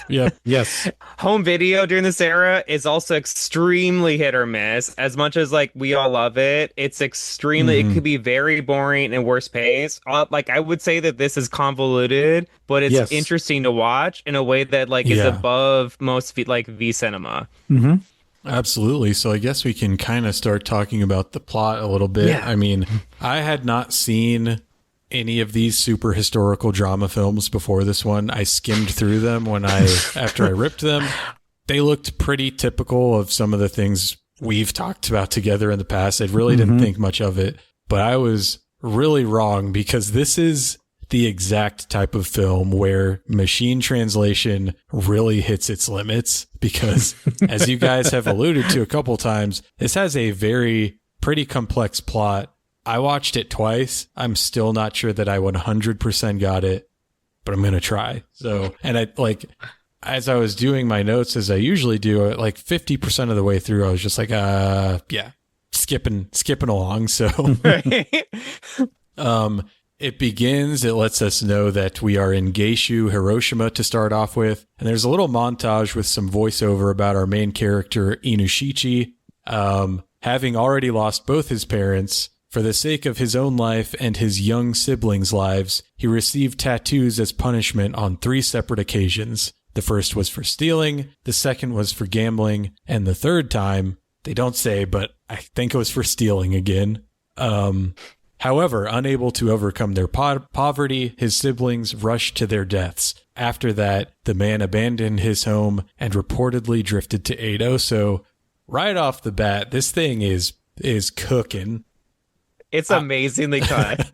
Yep. Yes. Home video during this era is also extremely hit or miss. As much as like we all love it, it's extremely, it could be very boring and worse pace. Like I would say that this is convoluted, but it's interesting to watch in a way that like is above most like V cinema. Absolutely. So I guess we can kind of start talking about the plot a little bit. Yeah. I mean, I had not seen any of these super historical drama films before this one. I skimmed through them after I ripped them. They looked pretty typical of some of the things we've talked about together in the past. I really didn't think much of it, but I was really wrong because this is the exact type of film where machine translation really hits its limits because as you guys have alluded to a couple times, this has a pretty complex plot. I watched it twice. I'm still not sure that I 100% got it, but I'm going to try. So, and I like, as I was doing my notes, as I usually do, like 50% of the way through, I was just like, yeah, skipping along. So, it begins, it lets us know that we are in Geishu, Hiroshima to start off with. And there's a little montage with some voiceover about our main character, Inushichi, having already lost both his parents. For the sake of his own life and his young siblings' lives, he received tattoos as punishment on 3 separate occasions. The first was for stealing, the second was for gambling, and the third time, they don't say, but I think it was for stealing again. However, unable to overcome their poverty, his siblings rushed to their deaths. After that, the man abandoned his home and reportedly drifted to Edo. So, right off the bat, this thing is cooking. It's amazingly cut.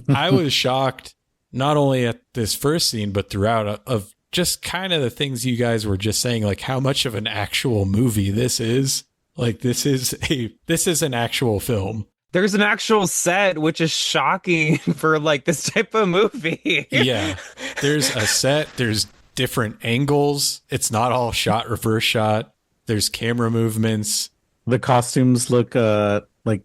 I was shocked not only at this first scene, but throughout of just kind of the things you guys were just saying, like how much of an actual movie this is. Like this is an actual film. There's an actual set, which is shocking for like this type of movie. Yeah. There's a set, there's different angles. It's not all shot, reverse shot. There's camera movements. The costumes look like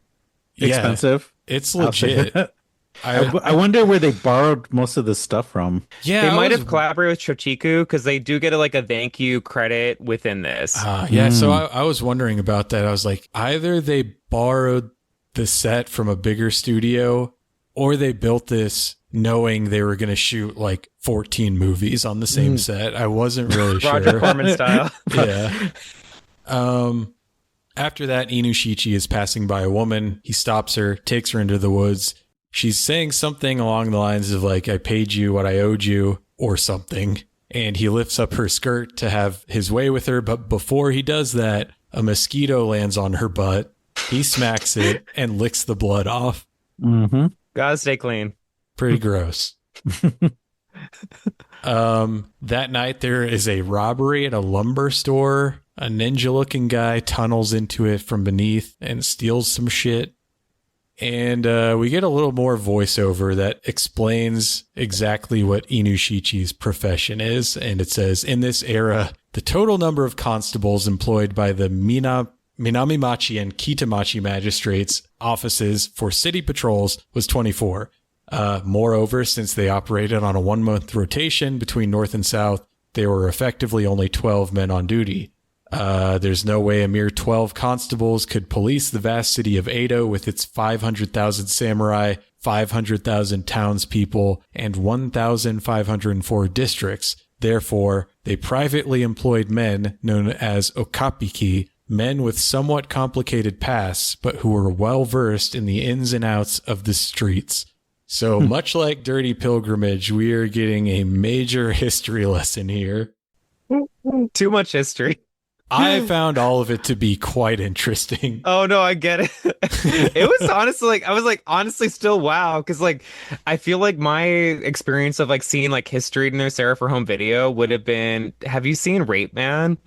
expensive. Yeah, it's legit. I wonder where they borrowed most of this stuff from. Yeah, they might have collaborated with Shochiku because they do get a thank you credit within this. Yeah, so I was wondering about that. I was like, either they borrowed the set from a bigger studio or they built this knowing they were going to shoot like 14 movies on the same set. I wasn't really sure. Roger Corman style. Yeah. After that, Inushichi is passing by a woman. He stops her, takes her into the woods. She's saying something along the lines of like, I paid you what I owed you or something. and he lifts up her skirt to have his way with her. But before he does that, a mosquito lands on her butt. He smacks it and licks the blood off. Mm-hmm. Gotta stay clean. Pretty gross. That night there is a robbery at a lumber store. A ninja-looking guy tunnels into it from beneath and steals some shit. And we get a little more voiceover that explains exactly what Inushichi's profession is. And it says, in this era, the total number of constables employed by the Minamimachi and Kitamachi magistrates' offices for city patrols was 24. Moreover, since they operated on a 1-month rotation between North and South, there were effectively only 12 men on duty. There's no way a mere 12 constables could police the vast city of Edo with its 500,000 samurai, 500,000 townspeople, and 1,504 districts. Therefore, they privately employed men known as okapiki, men with somewhat complicated pasts, but who were well versed in the ins and outs of the streets. So much like Dirty Pilgrimage, we are getting a major history lesson here. Too much history. I found all of it to be quite interesting. Oh no, I get it. It was honestly like, I was like honestly still wow, because like I feel like my experience of like seeing like history in their Sarah for Home Video would have been, have you seen Rape Man?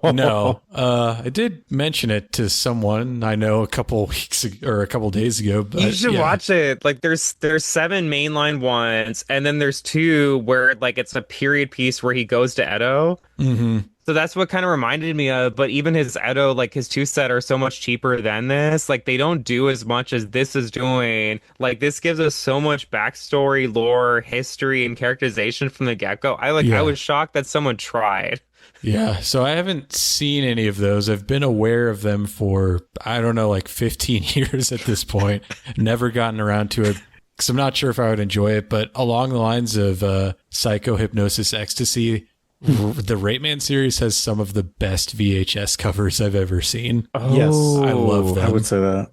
No, I did mention it to someone I know a couple weeks or a couple days ago. But you should watch it. Like there's 7 mainline ones, and then there's 2 where like it's a period piece where he goes to Edo. Mm-hmm. So that's what kind of reminded me of. But even his Edo, like his 2 set are so much cheaper than this. Like they don't do as much as this is doing. Like this gives us so much backstory, lore, history, and characterization from the get-go. I was shocked that someone tried. Yeah, so I haven't seen any of those. I've been aware of them for, I don't know, like 15 years at this point. Never gotten around to it because I'm not sure if I would enjoy it. But along the lines of Psycho, Hypnosis, Ecstasy, the Rape Man series has some of the best VHS covers I've ever seen. Oh, yes, I love them. I would say that.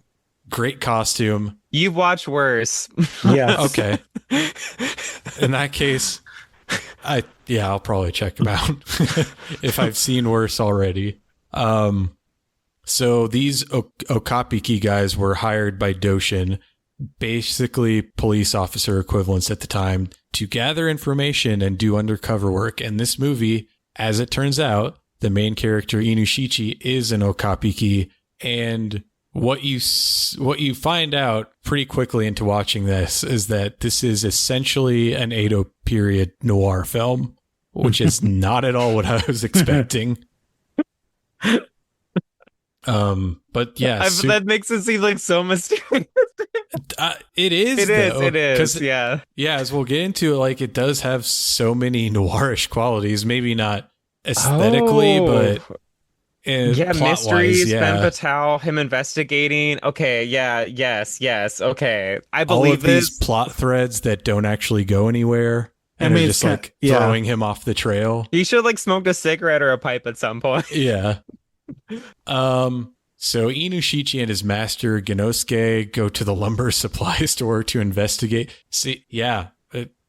Great costume. You've watched worse. Yeah. Okay. In that case, I'll probably check them out if I've seen worse already. So these Okapiki guys were hired by Doshin, basically police officer equivalents at the time, to gather information and do undercover work. And this movie, as it turns out, the main character Inushichi is an Okapiki, and what you find out pretty quickly into watching this is that this is essentially an Edo period noir film, which is not at all what I was expecting. But yeah, that makes it seem like so mysterious. It is. It is. Yeah. Yeah, as we'll get into it, like it does have so many noirish qualities. Maybe not aesthetically, but mysteries, Ben Patel, him investigating. Okay, yes. Okay, I believe all of these plot threads that don't actually go anywhere, and are just like throwing him off the trail. He should like smoked a cigarette or a pipe at some point. Yeah. So Inushichi and his master Genosuke go to the lumber supply store to investigate.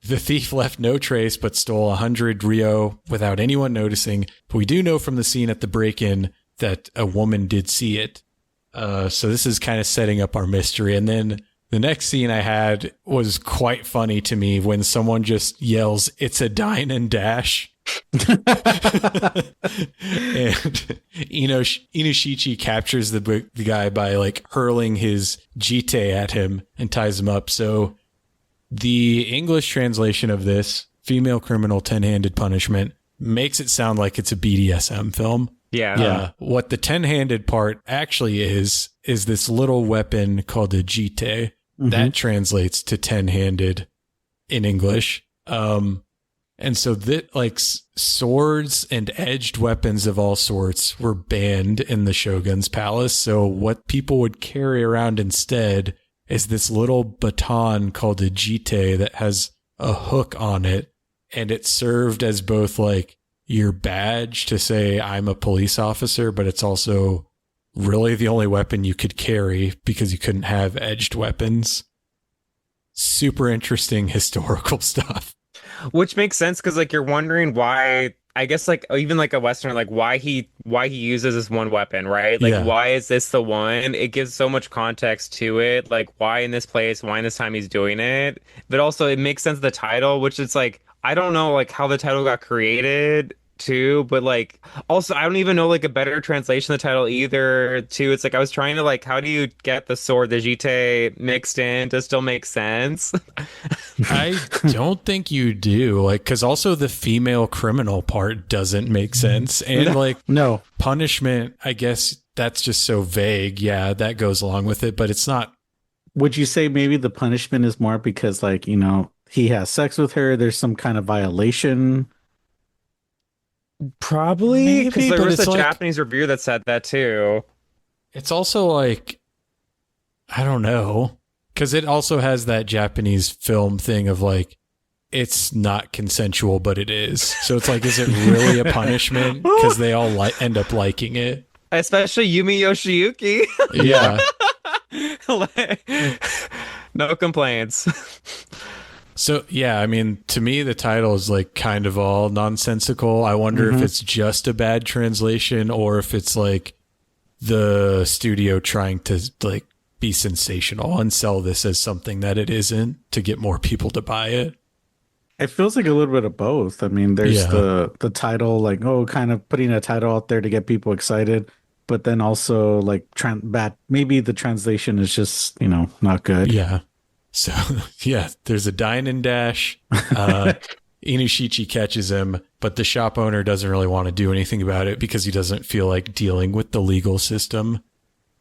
The thief left no trace but stole 100 ryo without anyone noticing. But we do know from the scene at the break-in that a woman did see it. So this is kind of setting up our mystery. And then the next scene I had was quite funny to me when someone just yells, "It's a dine and dash." And Inushichi captures the guy by like hurling his jite at him and ties him up. So the English translation of this, female criminal 10-handed punishment, makes it sound like it's a BDSM film. Yeah. What the 10-handed part actually is this little weapon called a jite. Mm-hmm. That translates to 10-handed in English. And so that like swords and edged weapons of all sorts were banned in the Shogun's palace. So what people would carry around instead is this little baton called a jite that has a hook on it. And it served as both like your badge to say I'm a police officer, but it's also really the only weapon you could carry because you couldn't have edged weapons. Super interesting historical stuff. Which makes sense because like you're wondering why. I guess like even like a Westerner, like why he uses this one weapon, right? Like Yeah. why is this the one? It gives so much context to it. Like why in this place, why in this time he's doing it. But also it makes sense of the title, which is like I don't know like how the title got created too, but like also I don't even know like a better translation of the title either too. It's like I was trying to like how do you get the sword, the jite mixed in to still make sense? I don't think you do. Like, because also the female criminal part doesn't make sense. And like No. punishment, I guess that's just so vague. Yeah, that goes along with it, but it's not. Would you say maybe the punishment is more because, like, you know, he has sex with her, there's some kind of violation? Probably because Maybe, there but was it's a like, Japanese review that said that too. it's also like, I don't know. Because it also has that Japanese film thing of like, it's not consensual, but it is. So it's like, is it really a punishment? Because they all end up liking it. Especially Yumi Yoshiyuki. Yeah. No complaints. So, yeah, I mean, to me, the title is like kind of all nonsensical. I wonder if it's just a bad translation or if it's like the studio trying to like be sensational and sell this as something that it isn't to get more people to buy it. It feels like a little bit of both. I mean, there's Yeah. the title, like, oh, kind of putting a title out there to get people excited, but then also like bad. Maybe the translation is just, you know, not good. Yeah. So, yeah, there's a dine and dash. Inushichi catches him, but the shop owner doesn't really want to do anything about it because he doesn't feel like dealing with the legal system.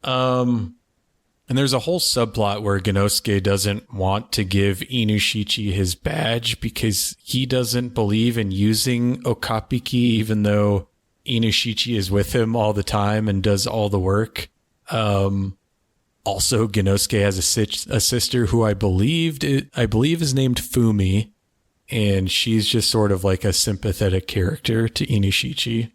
And there's a whole subplot where Genosuke doesn't want to give Inushichi his badge because he doesn't believe in using Okapiki, even though Inushichi is with him all the time and does all the work. Also, Genosuke has a sister who I believe is named Fumi, and she's just sort of like a sympathetic character to Inushichi.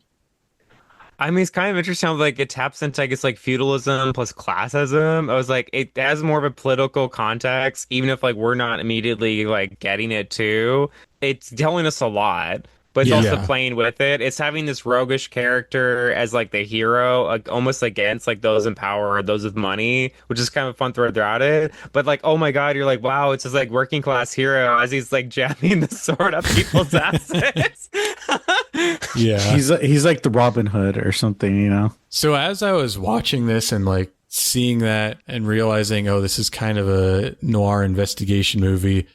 I mean, it's kind of interesting how like it taps into, I guess, like feudalism plus classism. I was like, it has more of a political context, even if like we're not immediately like getting it too. It's telling us a lot, but it's also Yeah. playing with it. It's having this roguish character as like the hero, like almost against like those in power or those with money, which is kind of a fun thread throughout it. But like, oh my God, you're like, wow, it's just like working class hero as he's like jamming the sword up people's asses. Yeah. He's like the Robin Hood or something, you know. So as I was watching this and like seeing that and realizing, oh, this is kind of a noir investigation movie,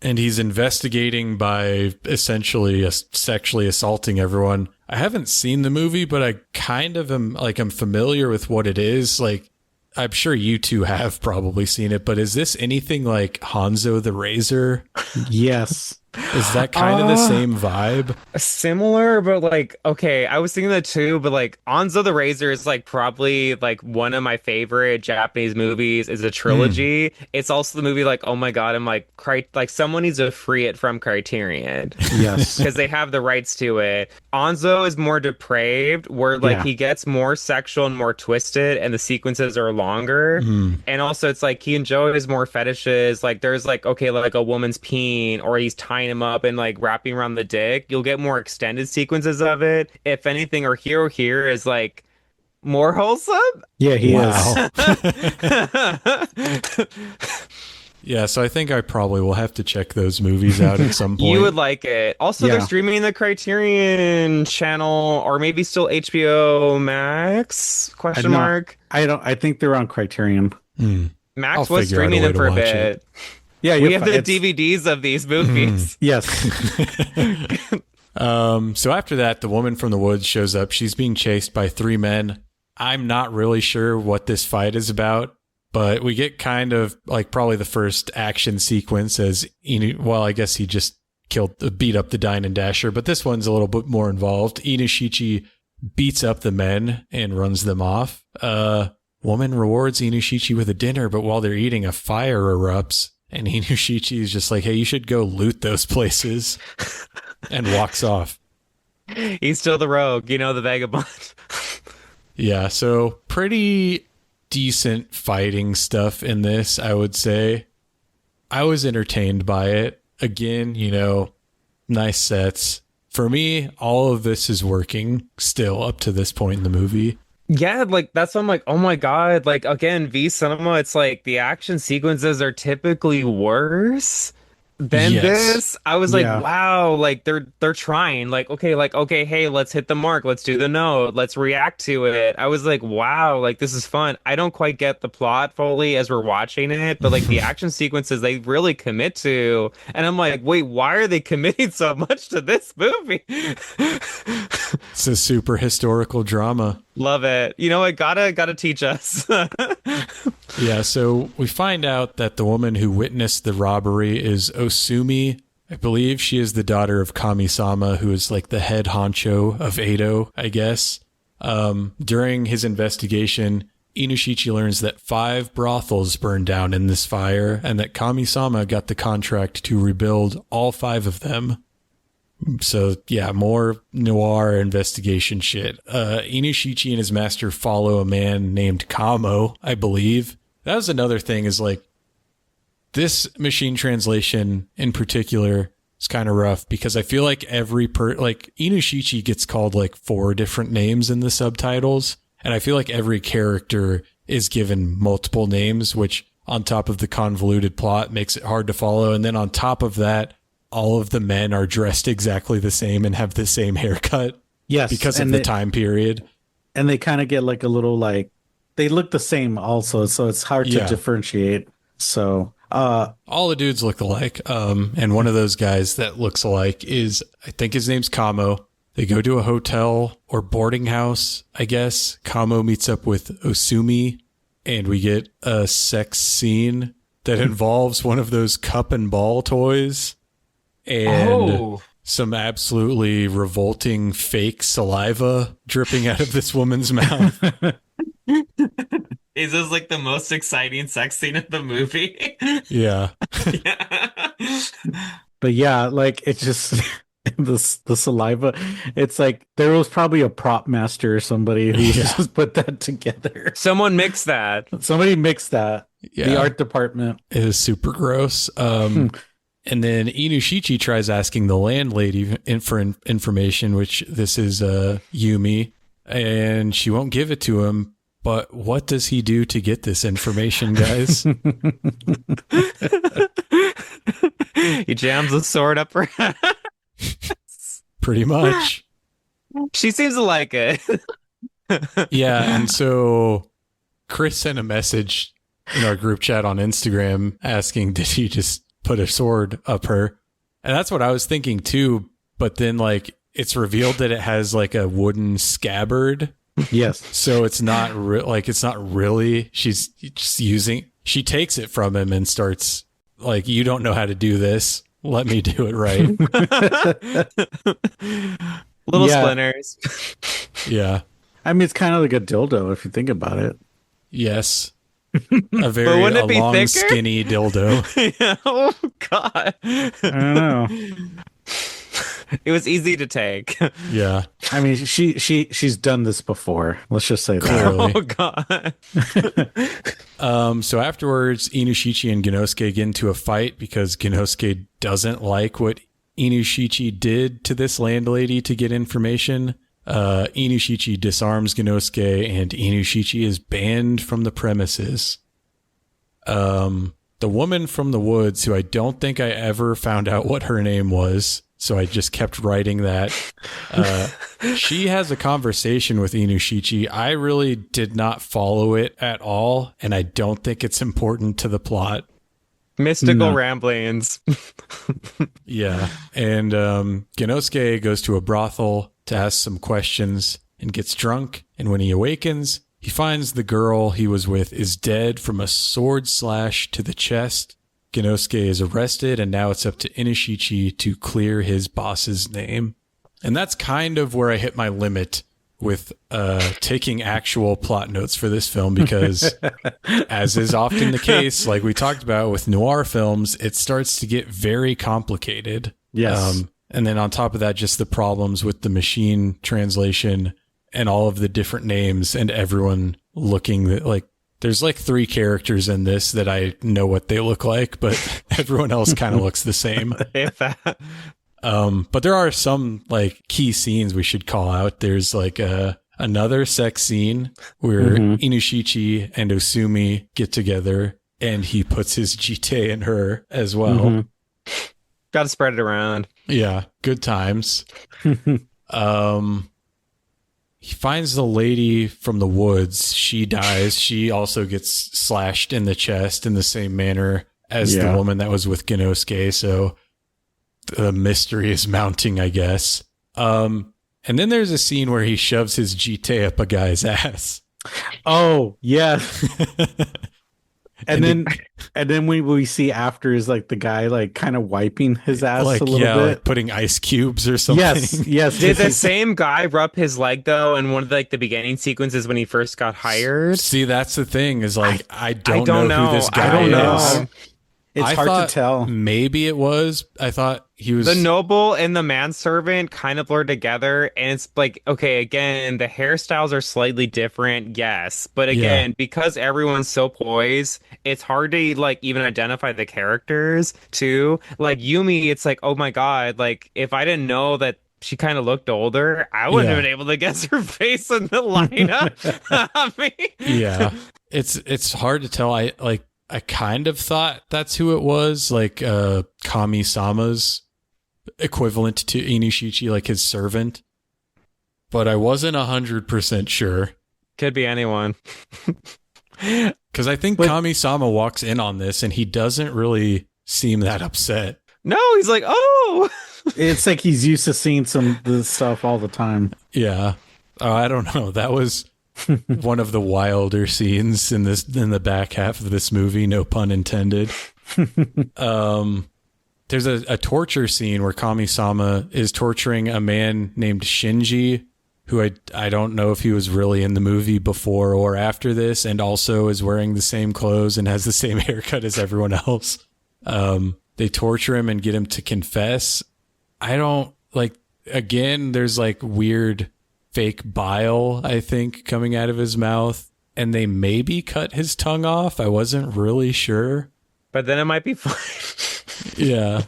and he's investigating by essentially sexually assaulting everyone. I haven't seen the movie, but I kind of am like, I'm familiar with what it is. Like, I'm sure you two have probably seen it, but is this anything like Hanzo the Razor? Yes. Is that kind of the same vibe? Similar, but like, okay, I was thinking that too, but like Anzo the Razor is like probably like one of my favorite Japanese movies. Is a trilogy. It's also the movie like, oh my God, I'm like, like someone needs to free it from Criterion Yes. because they have the rights to it. Anzo is more depraved, where like Yeah. he gets more sexual and more twisted, and the sequences are longer. And also, it's like he enjoys more fetishes. Like there's like, okay, like a woman's peen, or he's tying him up and like wrapping around the dick. You'll get more extended sequences of it. If anything, our hero here is like more wholesome. Yeah, he Wow. is. Yeah, so I think I probably will have to check those movies out at some point. You would like it. Also, Yeah. they're streaming the Criterion channel, or maybe still HBO Max? Question No, mark. I think they're on Criterion. Max I'll was figure out a streaming way them to for a watch bit. it. Yeah, We you're have the it's- DVDs of these movies. Yes. So after that, the woman from the woods shows up. She's being chased by three men. I'm not really sure what this fight is about, but we get kind of like probably the first action sequence as well, I guess he just beat up the Dine and Dasher, but this one's a little bit more involved. Inushichi beats up the men and runs them off. Woman rewards Inushichi with a dinner, but while they're eating, a fire erupts, and Inushichi is just like, hey, you should go loot those places, and walks off. He's still the rogue, you know, the vagabond. Yeah, so pretty decent fighting stuff in this, I would say. I was entertained by it. Again, you know, nice sets. For me, all of this is working still up to this point in the movie. Yeah, like that's what I'm like, oh my God. Like again, V Cinema, it's like the action sequences are typically worse than Yes. this. I was like, Yeah. wow, like they're trying. Like, okay, hey, let's hit the mark, let's do the note, let's react to it. I was like, wow, like this is fun. I don't quite get the plot fully as we're watching it, but like the action sequences they really commit to. And I'm like, wait, why are they committing so much to this movie? It's a super historical drama. Love it. You know what? Gotta teach us. Yeah, so we find out that the woman who witnessed the robbery is Osumi. I believe she is the daughter of Kami-sama, who is like the head honcho of Edo, I guess. During his investigation, Inoshichi learns that 5 brothels burned down in this fire and that Kami-sama got the contract to rebuild all 5 of them. So, yeah, more noir investigation shit. Inoshichi and his master follow a man named Kamo, I believe. That was another thing is like, this machine translation in particular is kind of rough because I feel like like Inoshichi gets called like 4 different names in the subtitles. And I feel like every character is given multiple names, which on top of the convoluted plot makes it hard to follow. And then on top of that, all of the men are dressed exactly the same and have the same haircut. Yes. Because of the time period. And they kind of get like a little like, they look the same also. So it's hard to differentiate. So, all the dudes look alike. And one of those guys that looks alike is, I think his name's Kamo. They go to a hotel or boarding house, I guess. Kamo meets up with Osumi and we get a sex scene that involves one of those cup and ball toys. And some absolutely revolting fake saliva dripping out of this woman's mouth. Is this like the most exciting sex scene of the movie? Yeah. Yeah. but yeah, like it's just the saliva. It's like there was probably a prop master or somebody who just put that together. Someone mixed that. Somebody mixed that. Yeah. The art department. It is super gross. And then Inoshichi tries asking the landlady for information, which this is Yumi, and she won't give it to him. But what does he do to get this information, guys? He jams the sword up her ass. Pretty much. She seems to like it. Yeah, and so Chris sent a message in our group chat on Instagram asking, did he just put a sword up her? And that's what I was thinking too. But then like it's revealed that it has like a wooden scabbard. Yes. So it's not it's not really, she's just she takes it from him and starts like, you don't know how to do this. Let me do it right. Little splinters. Yeah. I mean, it's kind of like a dildo if you think about it. Yes. A very long, thicker? Skinny dildo. Yeah. Oh, God. I don't know. It was easy to take. Yeah. I mean, she's done this before. Let's just say that. Clearly. Oh, God. So afterwards, Inoshichi and Genosuke get into a fight because Genosuke doesn't like what Inoshichi did to this landlady to get information. Inoshichi disarms Genosuke and Inoshichi is banned from the premises. The woman from the woods, who I don't think I ever found out what her name was, so I just kept writing that. She has a conversation with Inoshichi. I really did not follow it at all, and I don't think it's important to the plot. Mystical ramblings. Yeah. And Genosuke goes to a brothel to ask some questions and gets drunk. And when he awakens, he finds the girl he was with is dead from a sword slash to the chest. Genosuke is arrested, and now it's up to Inoshichi to clear his boss's name. And that's kind of where I hit my limit with taking actual plot notes for this film, because as is often the case, like we talked about with noir films, it starts to get very complicated. Yes. And then on top of that, just the problems with the machine translation and all of the different names and everyone looking like, there's like 3 characters in this that I know what they look like, but everyone else kind of looks the same. If that. But there are some like key scenes we should call out. There's like another sex scene where Inushichi and Osumi get together and he puts his jite in her as well. Gotta spread it around. Yeah, good times. He finds the lady from the woods. She dies. She also gets slashed in the chest in the same manner as the woman that was with Genosuke. So the mystery is mounting, I guess. And then there's a scene where he shoves his jite up a guy's ass. Oh, yeah. And then we see after is like the guy like kind of wiping his ass like, a little bit, like putting ice cubes or something. Yes. Did the same guy rub his leg though in one of the beginning sequences when he first got hired? See, that's the thing is like I don't know who this guy I don't know. is. It's hard to tell. Maybe it was. I thought he was the noble and the manservant kind of blur together, and it's like, okay, again, the hairstyles are slightly different, yes, but again, because everyone's so poised, it's hard to like even identify the characters too. Like Yumi, it's like, oh my god, like if I didn't know that she kind of looked older, I wouldn't have been able to guess her face in the lineup. I mean, yeah, it's hard to tell. I kind of thought that's who it was, like Kami-sama's equivalent to Inushichi, like his servant. But I wasn't 100% sure. Could be anyone. Because I think Kami-sama walks in on this and he doesn't really seem that upset. No, he's like, oh! It's like he's used to seeing this stuff all the time. Yeah. I don't know. That was one of the wilder scenes in the back half of this movie, no pun intended. There's a torture scene where Kami-sama is torturing a man named Shinji, who I don't know if he was really in the movie before or after this, and also is wearing the same clothes and has the same haircut as everyone else. They torture him and get him to confess. I don't like, again, there's like weird fake bile, I think, coming out of his mouth, and they maybe cut his tongue off. I wasn't really sure, but then it might be fine. Yeah.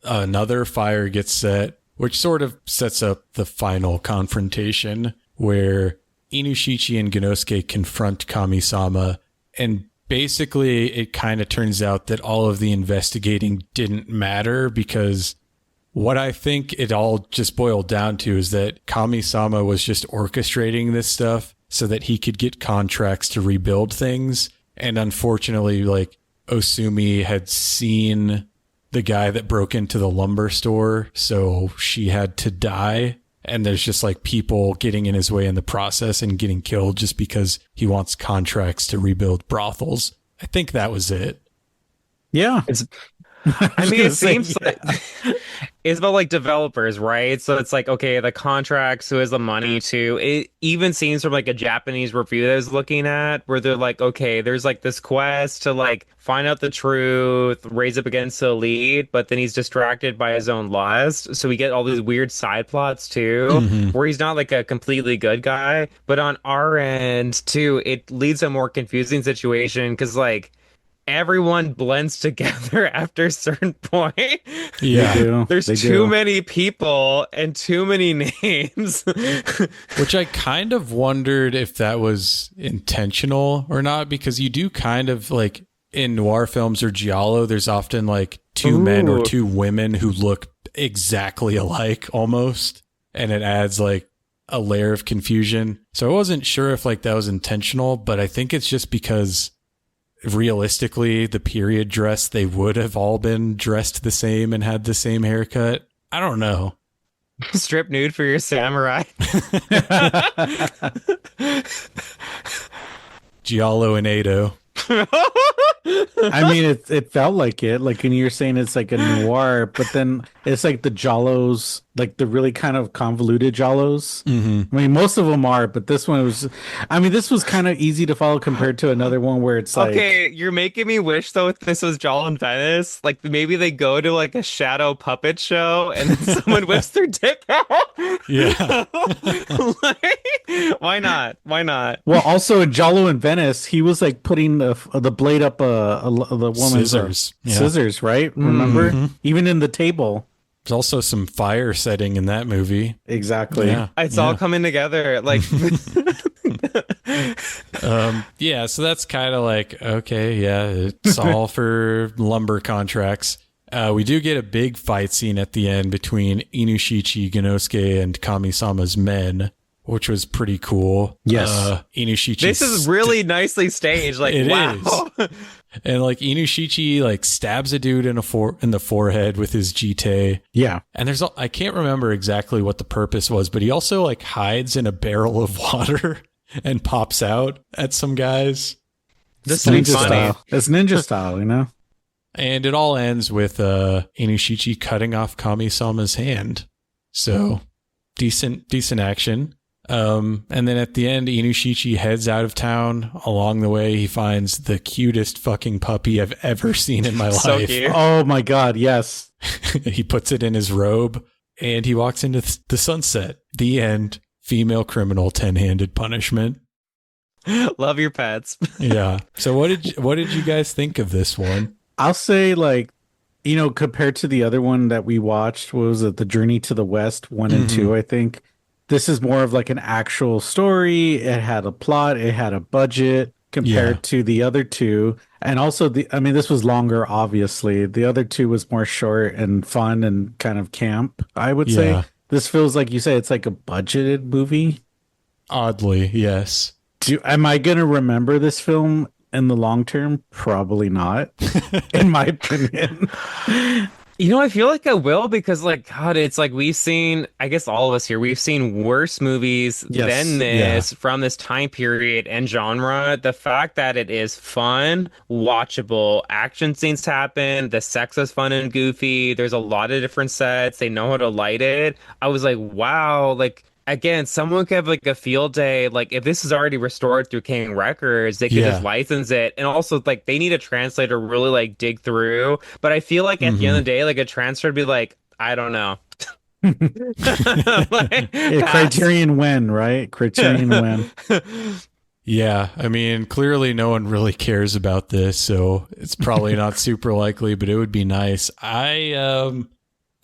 Another fire gets set, which sort of sets up the final confrontation where Inushichi and Genosuke confront Kami-sama, and basically it kind of turns out that all of the investigating didn't matter, because what I think it all just boiled down to is that Kami-sama was just orchestrating this stuff so that he could get contracts to rebuild things. And unfortunately, like, Osumi had seen the guy that broke into the lumber store, so she had to die. And there's just like people getting in his way in the process and getting killed just because he wants contracts to rebuild brothels. I think that was it. Yeah. I mean, it seems like it's about like developers, right? So it's like, okay, the contracts, who has the money to. It even seems from like a Japanese review that I was looking at where they're like, okay, there's like this quest to like find out the truth, raise up against the elite, but then he's distracted by his own lust. So we get all these weird side plots too, where he's not like a completely good guy. But on our end too, it leads to a more confusing situation because like, everyone blends together after a certain point. Yeah. There's too many people and too many names. Which I kind of wondered if that was intentional or not, because you do kind of like in noir films or giallo, there's often like two men or two women who look exactly alike almost. And it adds like a layer of confusion. So I wasn't sure if like that was intentional, but I think it's just because realistically, the period dress, they would have all been dressed the same and had the same haircut. I don't know. Strip nude for your samurai. Giallo and Edo. I mean, it felt like it. Like, and you're saying it's like a noir, but then it's like the Jollos, like the really kind of convoluted Jollos. I mean, most of them are, but this one was. I mean, this was kind of easy to follow compared to another one where it's like. Okay, you're making me wish though if this was Jollo in Venice, like maybe they go to like a shadow puppet show and then someone whips their dick out. Yeah. Like, why not? Why not? Well, also in Jollo in Venice, he was like putting the blade up a the woman's scissors, right? Remember? Mm-hmm. Even in the table. There's also some fire setting in that movie. Exactly. Yeah. It's all coming together. Like, yeah, so that's kind of like, okay, yeah, it's all for lumber contracts. We do get a big fight scene at the end between Inushichi, Genosuke, and Kami-sama's men, which was pretty cool. Yes. Inushichi. this is really nicely staged. Like, It wow. is. And like Inushichi like stabs a dude in the forehead with his jite. Yeah. And I can't remember exactly what the purpose was, but he also like hides in a barrel of water and pops out at some guys. This Ninja is funny. style. It's ninja style, you know? And it all ends with Inushichi cutting off Kami-sama's hand. So decent action. And then at the end, Inushichi heads out of town. Along the way, he finds the cutest fucking puppy I've ever seen in my So life. cute. Oh my God, yes. He puts it in his robe and he walks into the sunset. The end. Female criminal 10-handed punishment. Love your pets. Yeah. So what did you guys think of this one? I'll say, like, you know, compared to the other one that we watched, what was it? The Journey to the West 1 and 2, I think. This is more of like an actual story. It had a plot. It had a budget compared to the other two. And also, this was longer, obviously. The other two was more short and fun and kind of camp, I would say. This feels like, you say, it's like a budgeted movie. Oddly, yes. Am I going to remember this film in the long term? Probably not, in my opinion. You know, I feel like I will because, like, God, it's like we've seen, I guess all of us here, we've seen worse movies than this from this time period and genre. The fact that it is fun, watchable, action scenes happen, the sex is fun and goofy, there's a lot of different sets, they know how to light it. I was like, wow, like, again, someone could have like a field day. Like if this is already restored through King Records, they could just license it. And also like they need a translator really like dig through. But I feel like at the end of the day, like a translator would be like, I don't know. Criterion win, right? Criterion win. Yeah, I mean, clearly no one really cares about this, so it's probably not super likely, but it would be nice.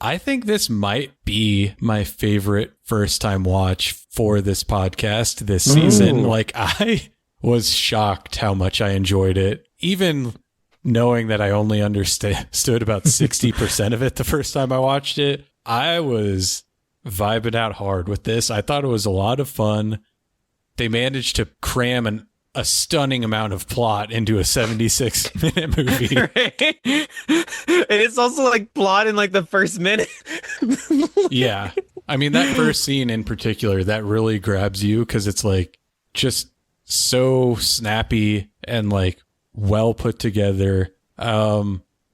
I think this might be my favorite first time watch for this podcast this season. Like I was shocked how much I enjoyed it, even knowing that I only understood about 60% of it the first time I watched it. I was vibing out hard with this. I thought it was a lot of fun. They managed to cram a stunning amount of plot into a 76-minute movie. Right? And it's also like plot in like the first minute. Yeah. I mean, that first scene in particular, that really grabs you because it's like just so snappy and like well put together. A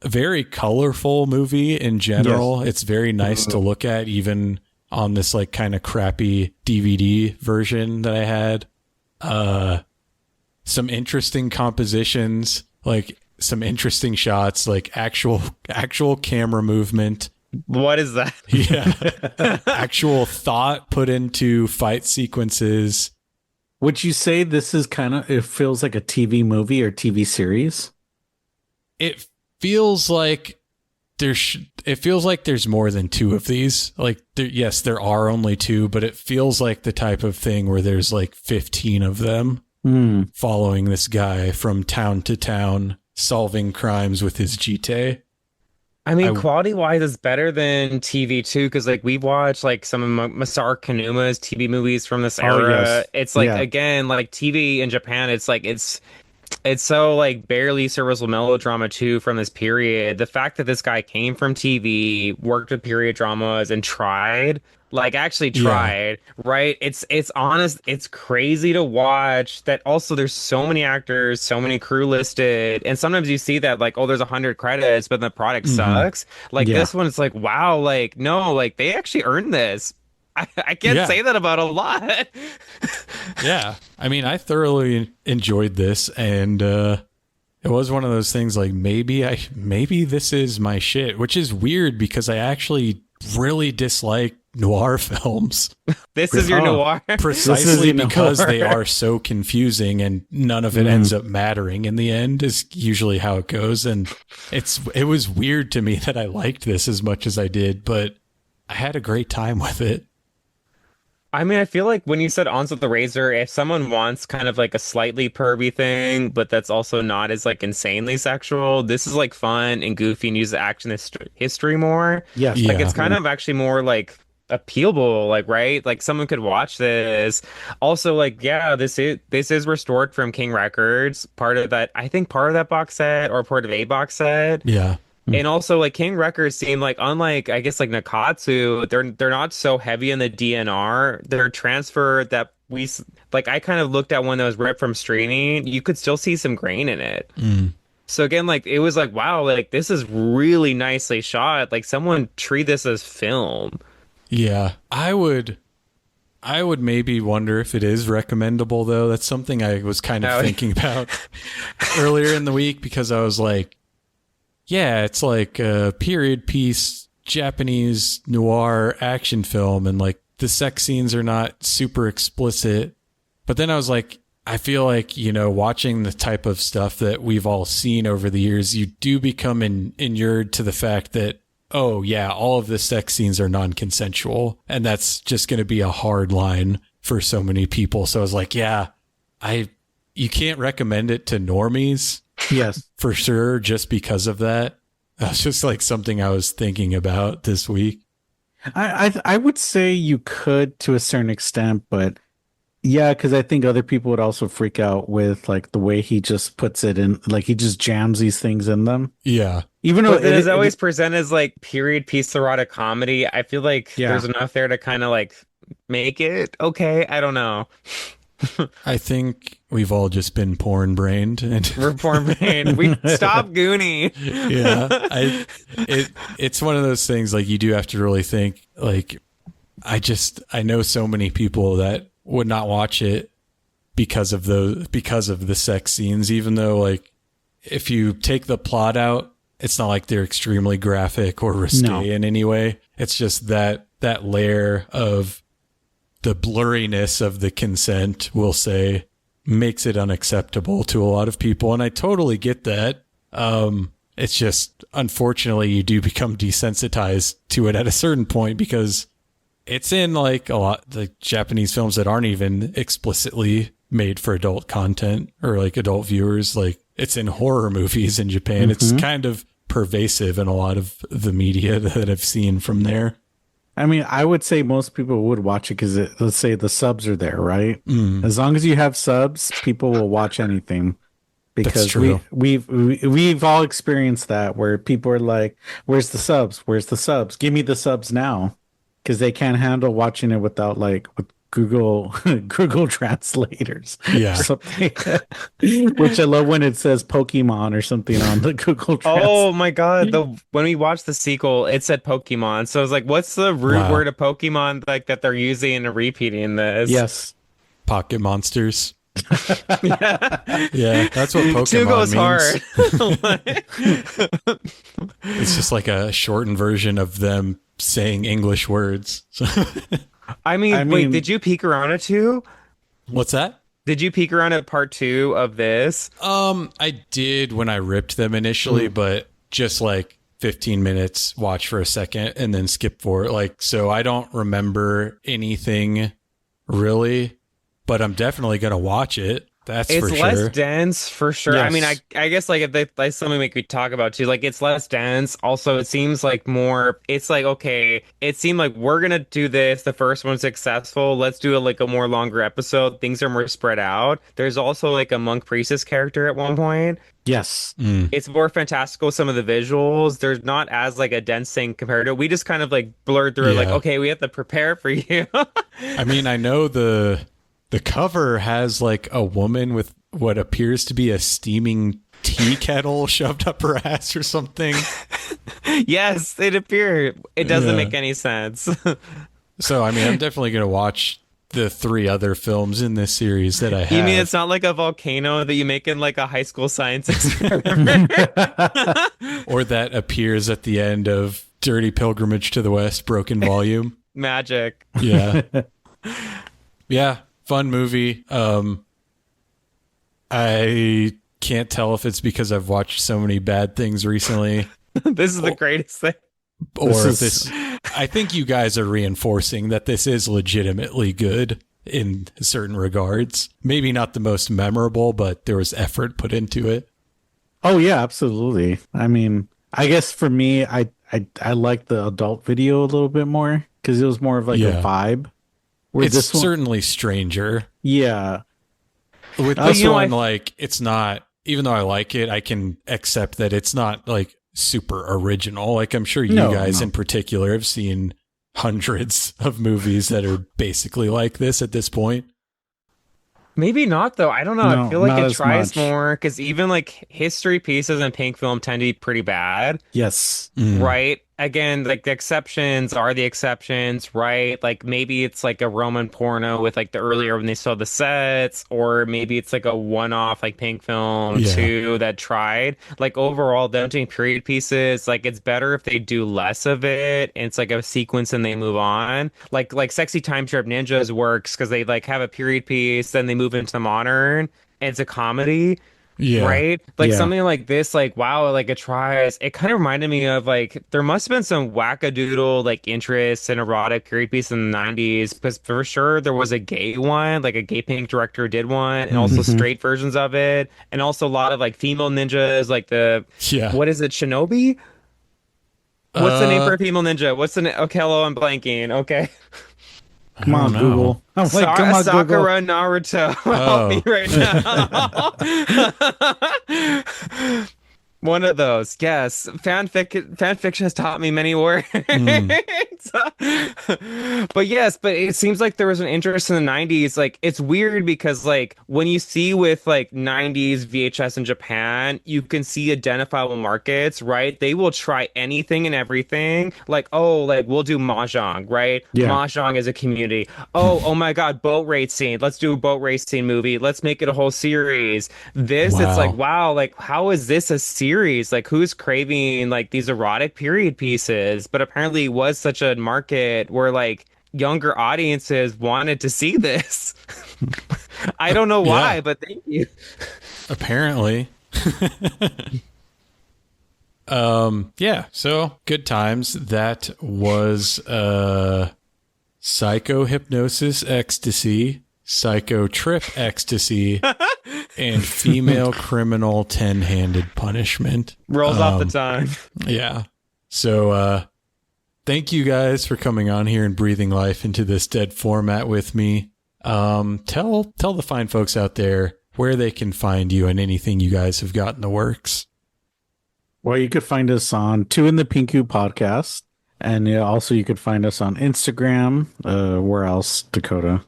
very colorful movie in general. Yes. It's very nice to look at, even on this like kind of crappy DVD version that I had. Some interesting compositions, like some interesting shots, like actual camera movement. What is that? Yeah. Actual thought put into fight sequences. Would you say this is it feels like a TV movie or TV series? It feels like there's more than two of these. Like there are only two, but it feels like the type of thing where there's like 15 of them. Following this guy from town to town, solving crimes with his jite. I mean, quality-wise, it's better than TV too, because like we've watched like some of Masaru Kanuma's TV movies from this era. Yes. It's like again, like TV in Japan, it's like it's so like barely serviceable melodrama too from this period. The fact that this guy came from TV, worked with period dramas, and tried. Like actually tried, right? It's honest. It's crazy to watch that. Also, there's so many actors, so many crew listed. And sometimes you see that like, oh, there's 100 credits, but the product sucks. Like this one, it's like, wow, like, no, like they actually earned this. I can't say that about a lot. Yeah. I mean, I thoroughly enjoyed this, and it was one of those things like maybe this is my shit, which is weird because I actually really dislike noir films. This is your noir. Precisely because they are so confusing and none of it ends up mattering in the end is usually how it goes. And it was weird to me that I liked this as much as I did, but I had a great time with it. I mean, I feel like when you said Ons with the Razor, if someone wants kind of like a slightly pervy thing, but that's also not as like insanely sexual, this is like fun and goofy and uses action history more. Yes. Like it's kind of actually more like appealable, like, right? Like someone could watch this. Also, like, yeah, this is restored from King Records. Part of that box set or part of a box set. Yeah. And also, like, King Records seem like, unlike, I guess, like Nakatsu, they're not so heavy in the DNR. They're transferred that I kind of looked at one that was ripped from streaming. You could still see some grain in it. So again, like, it was like, wow, like, this is really nicely shot. Like, someone treat this as film. Yeah. I would maybe wonder if it is recommendable, though. That's something I was kind of thinking about earlier in the week because I was like, yeah, it's like a period piece Japanese noir action film and like the sex scenes are not super explicit. But then I was like, I feel like, watching the type of stuff that we've all seen over the years, you do become inured to the fact that, oh yeah, all of the sex scenes are non-consensual. And that's just going to be a hard line for so many people. So I was like, yeah, you can't recommend it to normies. Yes, for sure. Just because of that, that's just like something I was thinking about this week. I would say you could to a certain extent, but yeah, because I think other people would also freak out with like the way he just puts it in, like he just jams these things in them. Yeah, even though it is always presented as like period piece erotic comedy, I feel like there's enough there to kind of like make it okay. I don't know. I think we've all just been porn brained and we're porn brained. We stop Goonie. Yeah. It's one of those things like you do have to really think like, I know so many people that would not watch it because of the sex scenes, even though like if you take the plot out, it's not like they're extremely graphic or risque in any way. It's just that layer of the blurriness of the consent, we'll say, makes it unacceptable to a lot of people. And I totally get that. It's just, unfortunately, you do become desensitized to it at a certain point because it's in like a lot the Japanese films that aren't even explicitly made for adult content or like adult viewers. Like it's in horror movies in Japan. It's kind of pervasive in a lot of the media that I've seen from there. I mean, I would say most people would watch it because let's say the subs are there, right? As long as you have subs, people will watch anything because we've all experienced that where people are like, "Where's the subs? Where's the subs? Give me the subs now," because they can't handle watching it without with Google translators. Yeah. Something. Which I love when it says Pokemon or something on the Google Translate. Oh my God. When we watched the sequel, it said Pokemon. So I was like, what's the root word of Pokemon like that they're using and repeating this? Yes. Pocket monsters. Yeah, that's what Pokemon Two goes means. Hard. It's just like a shortened version of them saying English words. I mean, wait, did you peek around at 2? What's that? Did you peek around at part 2 of this? I did when I ripped them initially, but just like 15 minutes, watch for a second, and then skip forward. Like, so I don't remember anything really, but I'm definitely going to watch it. That's for sure. It's less dense for sure. Yes. I mean, I guess like if that's something we could talk about too. Like it's less dense. Also, it seems like more. It's like okay, it seemed like we're gonna do this. The first one's successful. Let's do a more longer episode. Things are more spread out. There's also like a monk priestess character at one point. Yes. It's more fantastical. Some of the visuals. There's not as like a dense thing compared to. We just kind of like blurred through. Like okay, we have to prepare for you. I mean, I know the cover has like a woman with what appears to be a steaming tea kettle shoved up her ass or something. Yes, it appeared. It doesn't make any sense. So, I mean, I'm definitely going to watch the 3 other films in this series that I have. You mean it's not like a volcano that you make in like a high school science experiment? Or that appears at the end of Dirty Pilgrimage to the West, Broken Volume. magic. Yeah. Yeah. Fun movie. I can't tell if it's because I've watched so many bad things recently. This is the greatest thing. Or if this, I think you guys are reinforcing that this is legitimately good in certain regards. Maybe not the most memorable, but there was effort put into it. Oh yeah, absolutely. I mean, I guess for me, I like the adult video a little bit more because it was more of like a vibe. Where it's certainly stranger. Yeah. With this one, like, it's not, even though I like it, I can accept that it's not like super original. Like, I'm sure you guys in particular have seen hundreds of movies that are basically like this at this point. Maybe not, though. I don't know. I feel like it tries much. more because even like history pieces in pink film tend to be pretty bad. Yes. Right? Again, like the exceptions are the exceptions, right? Like maybe it's like a Roman porno with like the earlier when they saw the sets, or maybe it's like a one-off like pink film too that tried. Like overall, them doing period pieces, like it's better if they do less of it and it's like a sequence and they move on. Like Sexy Time Trip Ninjas works because they like have a period piece, then they move into the modern, and it's a comedy. Yeah. Right? Like something like this, like, wow, like it tries. It kind of reminded me of like, there must have been some wackadoodle like interest in erotic period piece in the 90s, because for sure there was a gay one, like a gay pink director did one, and also straight versions of it, and also a lot of like female ninjas, like what is it, Shinobi? What's the name for a female ninja? What's the name? Okay, hello, I'm blanking. Okay. Come on, Google. I'm like, come on, Sakura Google. Naruto. Help me right now. One of those, yes. Fanfiction has taught me many words. But it seems like there was an interest in the 90s. Like, it's weird because, like, when you see with, like, 90s VHS in Japan, you can see identifiable markets, right? They will try anything and everything. Like, oh, like, we'll do Mahjong, right? Yeah. Mahjong is a community. Oh my God, boat racing. Let's do a boat racing movie. Let's make it a whole series. It's like, wow, like, how is this a series? Like, who's craving like these erotic period pieces? But apparently it was such a market where like younger audiences wanted to see this. I don't know why, but thank you. Apparently. So good times. That was Psycho Hypnosis Ecstasy, Psycho Trip Ecstasy, and Female Criminal 10-Handed Punishment. Rolls off the tongue. Yeah. So thank you guys for coming on here and breathing life into this dead format with me. Tell the fine folks out there where they can find you and anything you guys have got in the works. Well, you could find us on Two in the Pinku podcast. And also you could find us on Instagram. Where else, Dakota?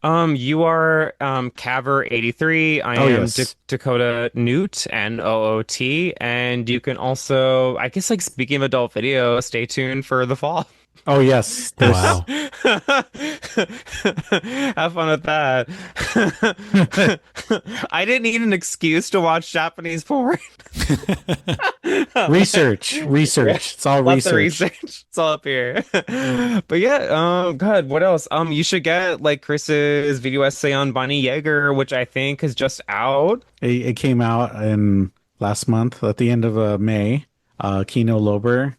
You are Caver83. I am Dakota Newt, Noot, and you can also, I guess, like, speaking of adult video, stay tuned for the fall. Oh yes. Wow. Have fun with that. I didn't need an excuse to watch Japanese porn. Research. It's all research. It's all up here. But yeah, God, what else? You should get like Chris's video essay on Bonnie Yeager, which I think is just out. It came out in last month at the end of May. Kino Lober.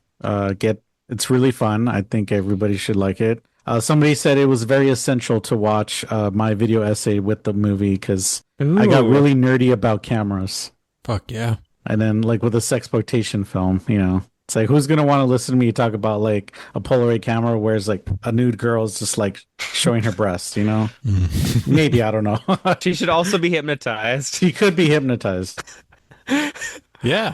It's really fun. I think everybody should like it. Somebody said it was very essential to watch my video essay with the movie because I got really nerdy about cameras. Fuck yeah. And then, like, with a sexploitation film, you know, it's like, who's going to want to listen to me talk about, like, a Polaroid camera where it's, like, a nude girl is just, like, showing her breast, you know? Maybe, I don't know. She should also be hypnotized. She could be hypnotized. Yeah.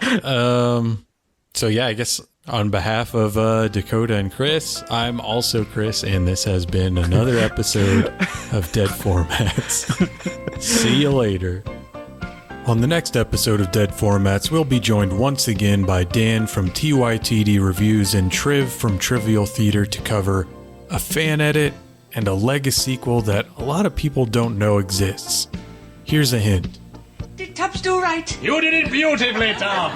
So, yeah, I guess on behalf of Dakota and Chris, I'm also Chris, and this has been another episode of Dead Formats. See you later. On the next episode of Dead Formats, we'll be joined once again by Dan from TYTD Reviews and Triv from Trivial Theater to cover a fan edit and a Lego sequel that a lot of people don't know exists. Here's a hint. Did Tubbs do right? You did it beautifully, Tom!